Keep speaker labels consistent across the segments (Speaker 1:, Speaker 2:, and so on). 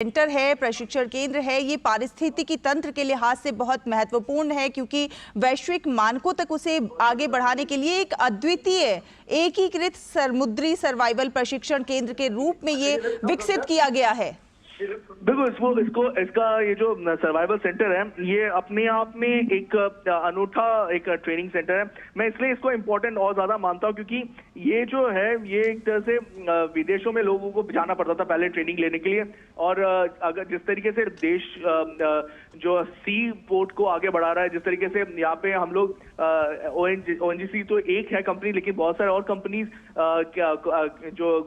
Speaker 1: Centre है, प्रशिक्षण केंद्र है, ये पारिस्थितिकी तंत्र के लिहाज से बहुत महत्वपूर्ण है क्योंकि वैश्विक मानकों तक उसे आगे बढ़ाने के लिए एक अद्वितीय एकीकृत समुद्री सर्वाइवल प्रशिक्षण केंद्र के रूप में ये विकसित किया गया है।
Speaker 2: बिल्कुल, इसका ये जो सर्वाइवल सेंटर है ये अपने आप में एक अनूठा एक ट्रेनिंग सेंटर है। मैं इसलिए इसको इम्पोर्टेंट और ज्यादा मानता हूँ क्योंकि ये जो है ये एक तरह से विदेशों में लोगों को जाना पड़ता था पहले ट्रेनिंग लेने के लिए, और अगर जिस तरीके से देश जो सी पोर्ट को आगे बढ़ा रहा है, जिस तरीके से यहाँ पे हम लोग ONGC तो एक है कंपनी, लेकिन बहुत सारे और कंपनीज जो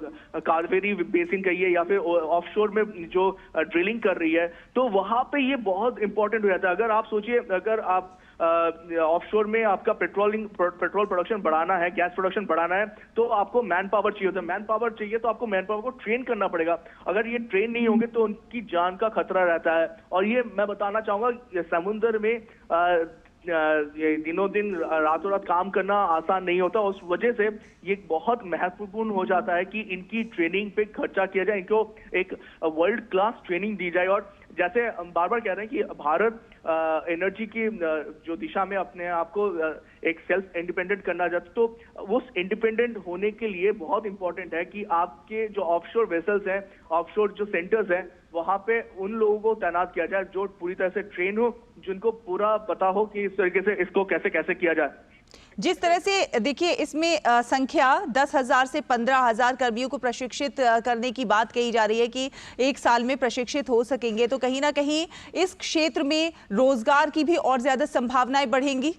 Speaker 2: कावेरी बेसिन कहिए या फिर ऑफशोर में जो ड्रिलिंग कर रही है, तो वहां पे ये बहुत इंपॉर्टेंट हो जाता है। अगर आप सोचिए, अगर आप ऑफशोर में आपका पेट्रोल प्रोडक्शन बढ़ाना है, गैस प्रोडक्शन बढ़ाना है, तो आपको मैन पावर चाहिए होता है। मैन पावर चाहिए तो आपको मैन पावर को ट्रेन करना पड़ेगा। अगर ये ट्रेन नहीं होंगे तो उनकी जान का खतरा रहता है। और ये मैं बताना चाहूंगा, समुद्र में ये दिनों दिन रातों रात काम करना आसान नहीं होता। उस वजह से ये बहुत महत्वपूर्ण हो जाता है कि इनकी ट्रेनिंग पे खर्चा किया जाए, इनको एक वर्ल्ड क्लास ट्रेनिंग दी जाए। और जैसे हम बार बार कह रहे हैं कि भारत एनर्जी की जो दिशा में अपने आप को एक सेल्फ इंडिपेंडेंट करना चाहता, तो उस इंडिपेंडेंट होने के लिए बहुत इंपॉर्टेंट है कि आपके जो ऑफशोर वेसल्स हैं, ऑफशोर जो सेंटर्स हैं, वहां पे उन लोगों को तैनात किया जाए जो पूरी तरह से ट्रेन हो, जिनको पूरा पता हो कि इस तरीके से इसको कैसे कैसे किया जाए।
Speaker 1: जिस तरह से देखिए इसमें संख्या 10,000 से 15,000 कर्मियों को प्रशिक्षित करने की बात कही जा रही है कि एक साल में प्रशिक्षित हो सकेंगे, तो कहीं ना कहीं इस क्षेत्र में रोजगार की भी और ज्यादा संभावनाएं बढ़ेंगी।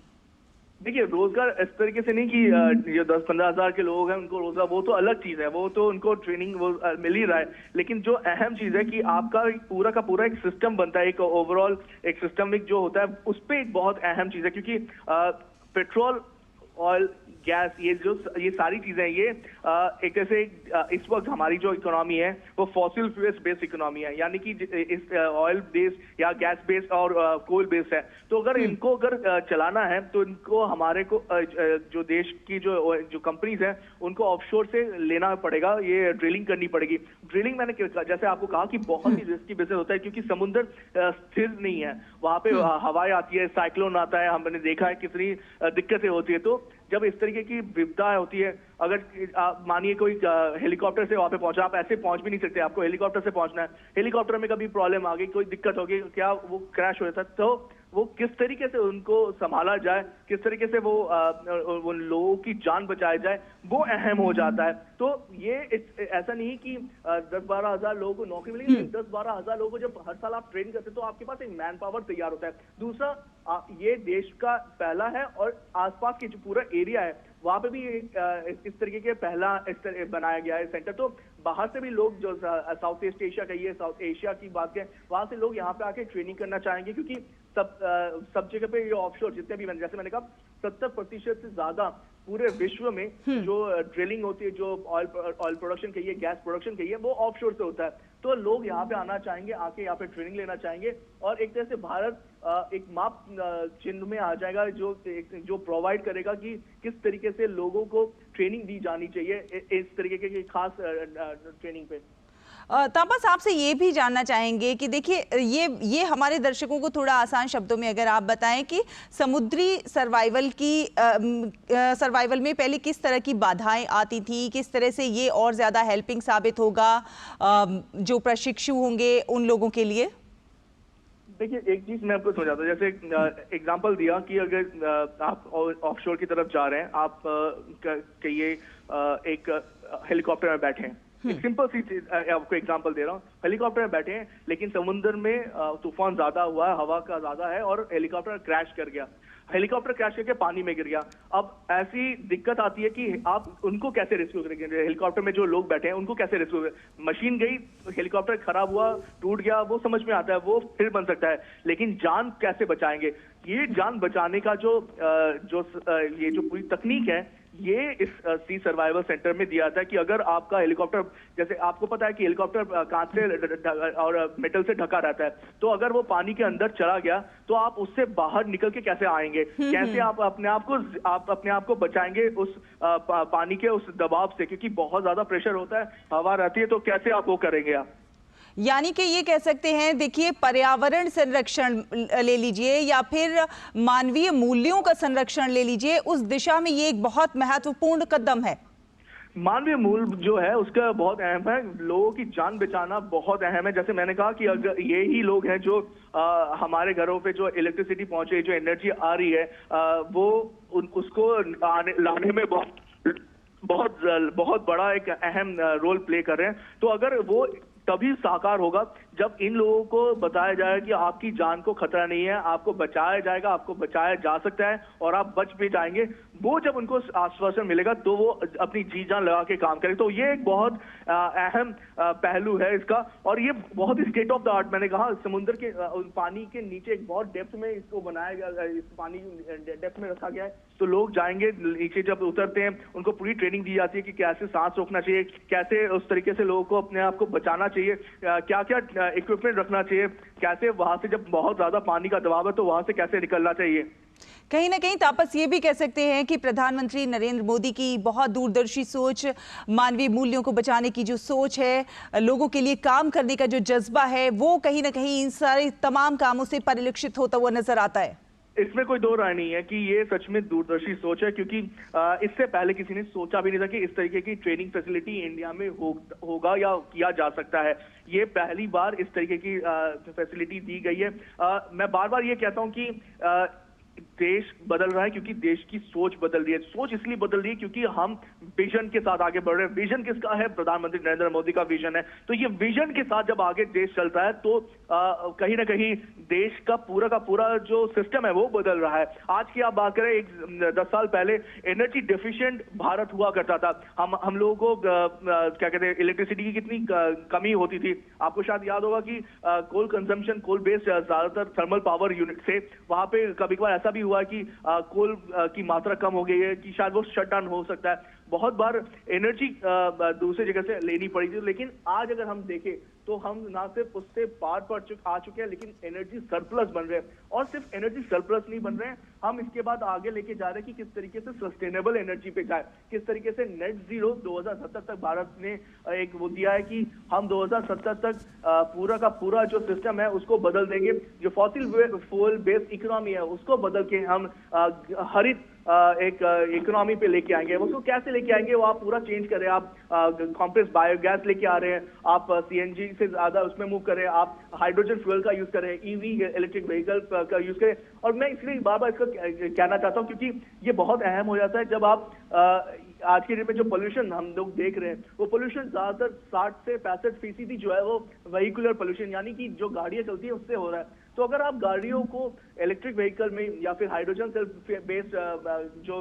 Speaker 2: देखिए, रोजगार इस तरीके से नहीं कि जो 10-15 हजार के लोग हैं उनको रोजगार, वो तो अलग चीज है, वो तो उनको ट्रेनिंग वो मिल ही रहा है। लेकिन जो अहम चीज है कि आपका पूरा का पूरा एक सिस्टम बनता है, एक ओवरऑल एक सिस्टमिक जो होता है, उस पर एक बहुत अहम चीज है। क्योंकि पेट्रोल, ऑयल, गैस, ये सारी चीजें, ये एक तरह से इस वक्त हमारी जो इकोनॉमी है वो फॉसिल फ्यूल्स बेस्ड इकोनॉमी है, यानी कि इस ऑयल बेस्ड या गैस बेस्ड और कोल बेस्ड है। तो अगर इनको चलाना है तो इनको हमारे को जो देश की जो कंपनीज हैं उनको ऑफशोर से लेना पड़ेगा, ये ड्रिलिंग करनी पड़ेगी। ड्रिलिंग मैंने जैसे आपको कहा कि बहुत ही रिस्की बिजनेस होता है क्योंकि समुद्र स्थिर नहीं है, वहां पे हवाएं आती है, साइक्लोन आता है, हमने देखा है कितनी दिक्कतें होती है। तो जब इस तरीके की विपदा होती है, अगर मानिए कोई हेलीकॉप्टर से वहां पे पहुंचा, आप ऐसे पहुंच भी नहीं सकते, आपको हेलीकॉप्टर से पहुंचना है, हेलीकॉप्टर में कभी प्रॉब्लम आ गई, कोई दिक्कत हो गई, क्या वो क्रैश हो जाता, तो वो किस तरीके से उनको संभाला जाए, किस तरीके से वो उन लोगों की जान बचाया जाए, वो अहम हो जाता है। तो ये ऐसा नहीं कि 10-12 हजार लोगों को नौकरी मिलेगी, 10-12 हजार लोगों को जब हर साल आप ट्रेन करते हैं तो आपके पास एक मैन पावर तैयार होता है। दूसरा, ये देश का पहला है और आसपास के जो पूरा एरिया है वहां पे भी इस तरीके के पहला बनाया गया है सेंटर। तो बाहर से भी लोग, जो साउथ ईस्ट एशिया कहिए, साउथ एशिया की बात करें, वहां से लोग यहाँ पे आके ट्रेनिंग करना चाहेंगे क्योंकि सब जगह पे ये ऑफशोर जितने भी, जैसे मैंने कहा 70% से ज्यादा पूरे विश्व में जो ड्रिलिंग होती है, जो ऑयल प्रोडक्शन कहिए, गैस प्रोडक्शन कहिए, वो ऑफशोर से होता है। तो लोग यहाँ पे आना चाहेंगे, आके यहाँ पे ट्रेनिंग लेना चाहेंगे, और एक तरह से भारत एक माप चिन्ह में आ जाएगा जो प्रोवाइड करेगा कि किस तरीके से लोगों को ट्रेनिंग दी जानी चाहिए इस तरीके की खास ट्रेनिंग पे।
Speaker 1: तापस, आपसे ये भी जानना चाहेंगे कि देखिए ये हमारे दर्शकों को थोड़ा आसान शब्दों में अगर आप बताएं कि समुद्री सर्वाइवल में पहले किस तरह की बाधाएं आती थी, किस तरह से ये और ज्यादा हेल्पिंग साबित होगा जो प्रशिक्षु होंगे उन लोगों के लिए।
Speaker 2: देखिए, एक चीज मैं आपको समझाता हूँ। जैसे एग्जांपल दिया कि अगर आप ऑफशोर की तरफ जा रहे हैं, आप कहिए एक हेलीकॉप्टर में बैठे हैं, एक सिंपल सी चीज आपको एग्जांपल दे रहा हूँ, हेलीकॉप्टर में बैठे हैं लेकिन समुद्र में तूफान ज्यादा हुआ है, हवा का ज्यादा है और हेलीकॉप्टर क्रैश कर गया, हेलीकॉप्टर क्रैश करके पानी में गिर गया। अब ऐसी दिक्कत आती है कि आप उनको कैसे रेस्क्यू करेंगे, हेलीकॉप्टर में जो लोग बैठे हैं उनको कैसे रेस्क्यू करेंगे। मशीन गई, हेलीकॉप्टर खराब हुआ, टूट गया, वो समझ में आता है, वो फिर बन सकता है, लेकिन जान कैसे बचाएंगे? ये जान बचाने का ये जो पूरी तकनीक है, ये इस सी सर्वाइवल सेंटर में दिया था कि अगर आपका हेलीकॉप्टर, जैसे आपको पता है कि हेलीकॉप्टर कांच से और मेटल से ढका रहता है, तो अगर वो पानी के अंदर चला गया तो आप उससे बाहर निकल के कैसे आएंगे, कैसे आप अपने आप को बचाएंगे उस पानी के उस दबाव से, क्योंकि बहुत ज्यादा प्रेशर होता है, हवा रहती है, तो कैसे आप वो करेंगे आप?
Speaker 1: यानी कि ये कह सकते हैं, देखिए पर्यावरण संरक्षण ले लीजिए या फिर मानवीय मूल्यों का संरक्षण ले लीजिए, उस दिशा में ये एक बहुत महत्वपूर्ण कदम है।
Speaker 2: मानवीय मूल जो है उसका बहुत अहम है, लोगों की जान बचाना बहुत अहम है। जैसे मैंने कहा कि अगर ये ही लोग हैं जो हमारे घरों पे जो इलेक्ट्रिसिटी पहुंच रही, जो एनर्जी आ रही है, वो उसको लाने में बहुत बड़ा एक अहम रोल प्ले कर रहे हैं। तो अगर वो तभी साकार होगा जब इन लोगों को बताया जाए कि आपकी जान को खतरा नहीं है, आपको बचाया जाएगा, आपको बचाया जा सकता है और आप बच भी जाएंगे। वो जब उनको आश्वासन मिलेगा तो वो अपनी जी जान लगा के काम करें। तो ये एक बहुत अहम पहलू है इसका, और ये बहुत ही स्टेट ऑफ द आर्ट, मैंने कहा समुद्र के पानी के नीचे एक बहुत डेप्थ में इसको बनाया गया, इस पानी डेप्थ में रखा गया है। तो लोग जाएंगे नीचे, जब उतरते हैं उनको पूरी ट्रेनिंग दी जाती है कि कैसे सांस रोकना चाहिए, कैसे उस तरीके से लोगों को अपने आप को बचाना चाहिए, क्या क्या इक्विपमेंट रखना चाहिए, कैसे वहां से जब बहुत ज्यादा पानी का दबाव है तो वहां से कैसे निकलना चाहिए।
Speaker 1: कहीं ना कहीं तापस ये भी कह सकते हैं कि प्रधानमंत्री नरेंद्र मोदी की बहुत दूरदर्शी सोच, मानवीय मूल्यों को बचाने की जो सोच है, लोगों के लिए काम करने का जो जज्बा है, वो कहीं ना कहीं इन सारे तमाम कामों से परिलक्षित होता हुआ नजर आता है।
Speaker 2: इसमें कोई दो राय नहीं है कि ये सच में दूरदर्शी सोच है, क्योंकि इससे पहले किसी ने सोचा भी नहीं था कि इस तरीके की ट्रेनिंग फैसिलिटी इंडिया में होगा या किया जा सकता है। ये पहली बार इस तरीके की फैसिलिटी दी गई है। मैं बार बार ये कहता हूं कि देश बदल रहा है क्योंकि देश की सोच बदल रही है। सोच इसलिए बदल रही है क्योंकि हम विजन के साथ आगे बढ़ रहे हैं। विजन किसका है? प्रधानमंत्री नरेंद्र मोदी का विजन है। तो ये विजन के साथ जब आगे देश चलता है तो कहीं ना कहीं देश का पूरा जो सिस्टम है वो बदल रहा है। आज की आप बात करें, 10 साल पहले एनर्जी डेफिशिएंट भारत हुआ करता था। हम लोगों को क्या कहते हैं, इलेक्ट्रिसिटी की कितनी कमी होती थी। आपको शायद याद होगा कि कोल कंजम्पशन, कोल बेस्ड ज्यादातर थर्मल पावर यूनिट से, वहां पे कभी कभार ऐसा भी हुआ कि कोल की मात्रा कम हो गई है कि शायद वो शट डाउन हो सकता है। बहुत बार एनर्जी दूसरी जगह से लेनी पड़ी थी। लेकिन आज अगर हम देखें तो हम ना सिर्फ उससे पार आ चुके हैं, लेकिन एनर्जी सरप्लस बन रहे हैं। और सिर्फ एनर्जी सरप्लस नहीं बन रहे हैं, हम इसके बाद आगे लेके जा रहे हैं कि किस तरीके से सस्टेनेबल एनर्जी पे जाए, किस तरीके से नेट जीरो 2070 तक भारत ने एक वो दिया है कि हम 2070 तक पूरा का पूरा जो सिस्टम है उसको बदल देंगे। जो फॉसिल फ्यूल बेस्ड इकोनॉमी है उसको बदल के हम हरित एक इकोनॉमी पे लेके आएंगे। उसको कैसे लेके आएंगे वो आप पूरा चेंज करें। आप कॉम्प्रेस बायोगैस लेके आ रहे हैं, आप सीएनजी से ज्यादा उसमें मूव करें, आप हाइड्रोजन फ्यूल का यूज करें, ईवी इलेक्ट्रिक व्हीकल का यूज करें। और मैं इसलिए बार बार इसको कहना चाहता हूं क्योंकि ये बहुत अहम हो जाता है जब आप आज के डेट में जो पोल्यूशन हम लोग देख रहे हैं, वो पोल्यूशन ज्यादातर 60 से 65% जो है वो व्हीकुलर पोल्यूशन, यानी कि जो गाड़ियां चलती है उससे हो रहा है। तो अगर आप गाड़ियों को इलेक्ट्रिक व्हीकल में या फिर हाइड्रोजन सेल बेस्ड जो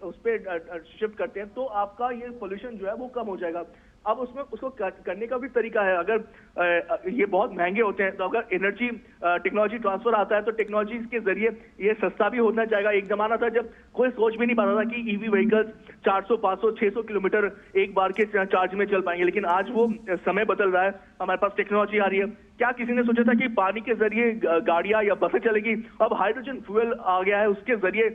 Speaker 2: उस पर शिफ्ट करते हैं तो आपका ये पोल्यूशन जो है वो कम हो जाएगा। अब उसमें उसको करने का भी तरीका है। अगर ये बहुत महंगे होते हैं तो अगर एनर्जी टेक्नोलॉजी ट्रांसफर आता है तो टेक्नोलॉजी के जरिए ये सस्ता भी होना चाहेगा। एक जमाना था जब कोई सोच भी नहीं पा रहा था कि ईवी व्हीकल्स 400, 500, 600 किलोमीटर एक बार के चार्ज में चल पाएंगे। लेकिन आज वो समय बदल रहा है, हमारे पास टेक्नोलॉजी आ रही है। क्या किसी ने सोचा था कि पानी के जरिए गाड़ियां या बसें चलेगी? अब हाइड्रोजन फ्यूल आ गया है, उसके जरिए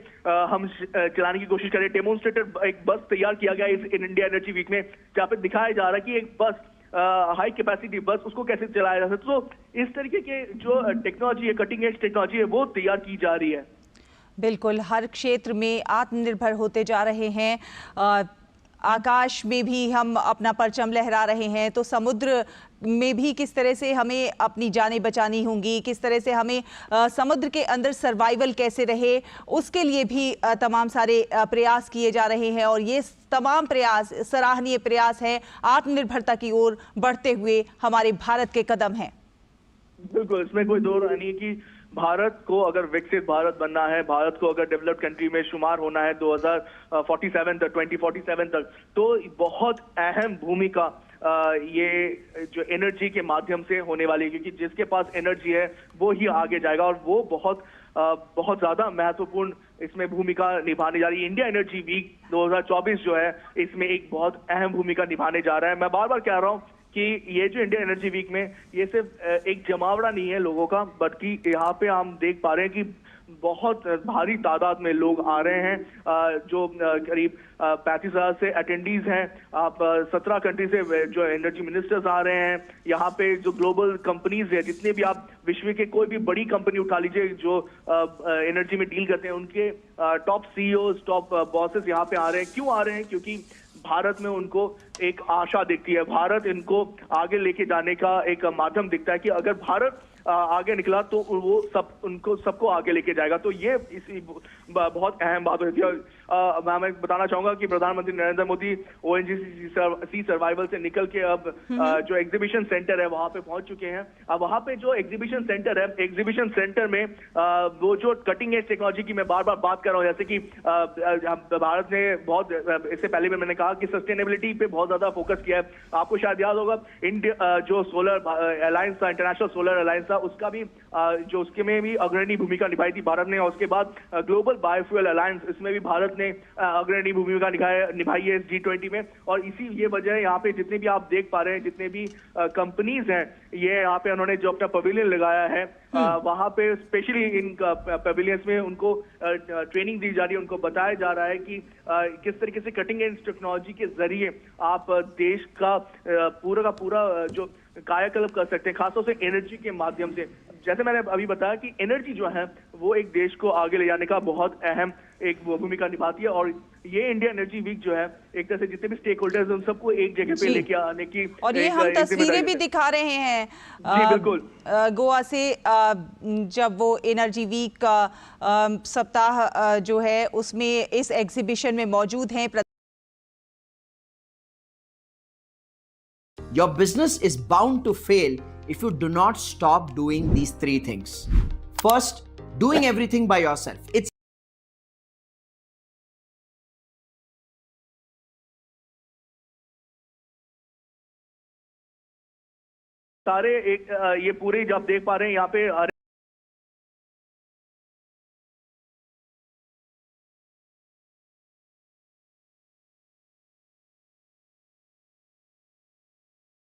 Speaker 2: हम चलाने की कोशिश करें। डेमोन्स्ट्रेटर एक बस तैयार किया गया इस इंडिया एनर्जी वीक में, जहाँ पे दिखाया जा रहा है कि एक बस हाई कैपेसिटी बस, उसको कैसे चलाया जा सकता है। तो इस तरीके के जो टेक्नोलॉजी है, कटिंग एज टेक्नोलॉजी है, वो तैयार की जा रही है।
Speaker 1: बिल्कुल, हर क्षेत्र में आत्मनिर्भर होते जा रहे हैं। आकाश में भी हम अपना परचम लहरा रहे हैं, तो समुद्र में भी किस तरह से हमें अपनी जानें बचानी होंगी, किस तरह से हमें समुद्र के अंदर सर्वाइवल कैसे रहे, उसके लिए भी तमाम सारे प्रयास किए जा रहे हैं। और ये तमाम प्रयास सराहनीय प्रयास है, आत्मनिर्भरता की ओर बढ़ते हुए हमारे भारत के कदम हैं।
Speaker 2: बिल्कुल, इसमें कोई दो राय नहीं कि भारत को अगर विकसित भारत बनना है, भारत को अगर डेवलप्ड कंट्री में शुमार होना है 2047 तक, तो बहुत अहम भूमिका ये जो एनर्जी के माध्यम से होने वाली है। क्योंकि जिसके पास एनर्जी है वो ही आगे जाएगा, और वो बहुत ज्यादा महत्वपूर्ण इसमें भूमिका निभाने जा रही है। इंडिया एनर्जी वीक 2024 जो है इसमें एक बहुत अहम भूमिका निभाने जा रहा है। मैं बार बार कह रहा हूँ कि ये जो इंडिया एनर्जी वीक में ये सिर्फ एक जमावड़ा नहीं है लोगों का, बल्कि यहाँ पे हम देख पा रहे हैं कि बहुत भारी तादाद में लोग आ रहे हैं, जो करीब 35,000 से अटेंडीज हैं। आप 17 कंट्री से जो एनर्जी मिनिस्टर्स आ रहे हैं। यहाँ पे जो ग्लोबल कंपनीज है, जितने भी आप विश्व के कोई भी बड़ी कंपनी उठा लीजिए जो एनर्जी में डील करते हैं, उनके टॉप सीईओज, टॉप बॉसेस यहाँ पे आ रहे हैं। क्यों आ रहे हैं? क्योंकि भारत में उनको एक आशा दिखती है, भारत इनको आगे लेके जाने का एक माध्यम दिखता है कि अगर भारत आगे निकला तो वो सबको आगे लेके जाएगा। तो ये इसी बहुत अहम बात होती है। मैं बताना चाहूंगा कि प्रधानमंत्री नरेंद्र मोदी ओएनजीसी सर्वाइवल से निकल के अब जो एग्जीबिशन सेंटर है वहां पे पहुंच चुके हैं। अब वहां पे जो एग्जीबिशन सेंटर है, एग्जीबिशन सेंटर में वो जो कटिंग एज टेक्नोलॉजी की मैं बार बार बात कर रहा हूँ, जैसे कि भारत ने बहुत, इससे पहले भी मैंने कहा कि सस्टेनेबिलिटी पे बहुत ज्यादा फोकस किया है। आपको शायद याद होगा इंडिया जो सोलर अलायंस था, इंटरनेशनल सोलर अलायंस था, उसका भी जो उसके में भी अग्रणी भूमिका निभाई थी भारत ने। और उसके बाद ग्लोबल बायोफ्यूल अलायंस, इसमें भी भारत ने अग्रणी भूमिका निभाई है G20 में। और इसी ये वजह है यहाँ पे जितने भी आप देख पा रहे हैं, जितने भी कंपनीज हैं, ये यहाँ पे उन्होंने जो अपना पवेलियन लगाया है, वहां पे स्पेशली इन पवेलियंस में उनको ट्रेनिंग दी जा रही है, उनको बताया जा रहा है कि किस तरीके से कटिंग एज टेक्नोलॉजी के जरिए आप देश का पूरा जो कायाकल्प कर सकते हैं, खासतौर से एनर्जी के माध्यम से। जैसे मैंने अभी बताया कि एनर्जी जो है वो एक देश को आगे ले जाने का बहुत अहम एक भूमिका निभाती है। और ये इंडिया एनर्जी वीक जो है एक तरह से जितने भी स्टेक होल्डर्स हैं उन सबको एक जगह पे लेके आने की,
Speaker 1: और ये हम तस्वीरें भी दिखा रहे हैं
Speaker 2: जी बिल्कुल
Speaker 1: गोवा से, जब वो एनर्जी वीक का सप्ताह जो है उसमें इस एग्जीबिशन में मौजूद हैं।
Speaker 3: Your business is bound to fail if you do not stop doing these three things. First, doing everything by yourself. It's
Speaker 2: सारे एक ये पूरे जो आप देख पा रहे हैं यहाँ पे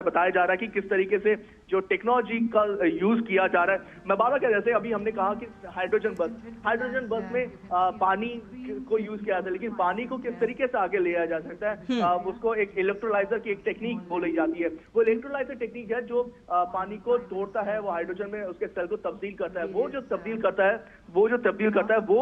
Speaker 2: बताया जा रहा है कि किस तरीके से जो टेक्नोलॉजी का यूज किया जा रहा है। मैं बार-बार जैसे अभी हमने कहा कि हाइड्रोजन बस में पानी को यूज किया जाता है, लेकिन पानी को किस तरीके से आगे ले जाया जा सकता है, उसको एक इलेक्ट्रोलाइजर की एक टेक्निक बोली जाती है। वो इलेक्ट्रोलाइजर टेक्निक है जो पानी को तोड़ता है, वो हाइड्रोजन में उसके सेल को तब्दील करता है। वो जो तब्दील करता है वो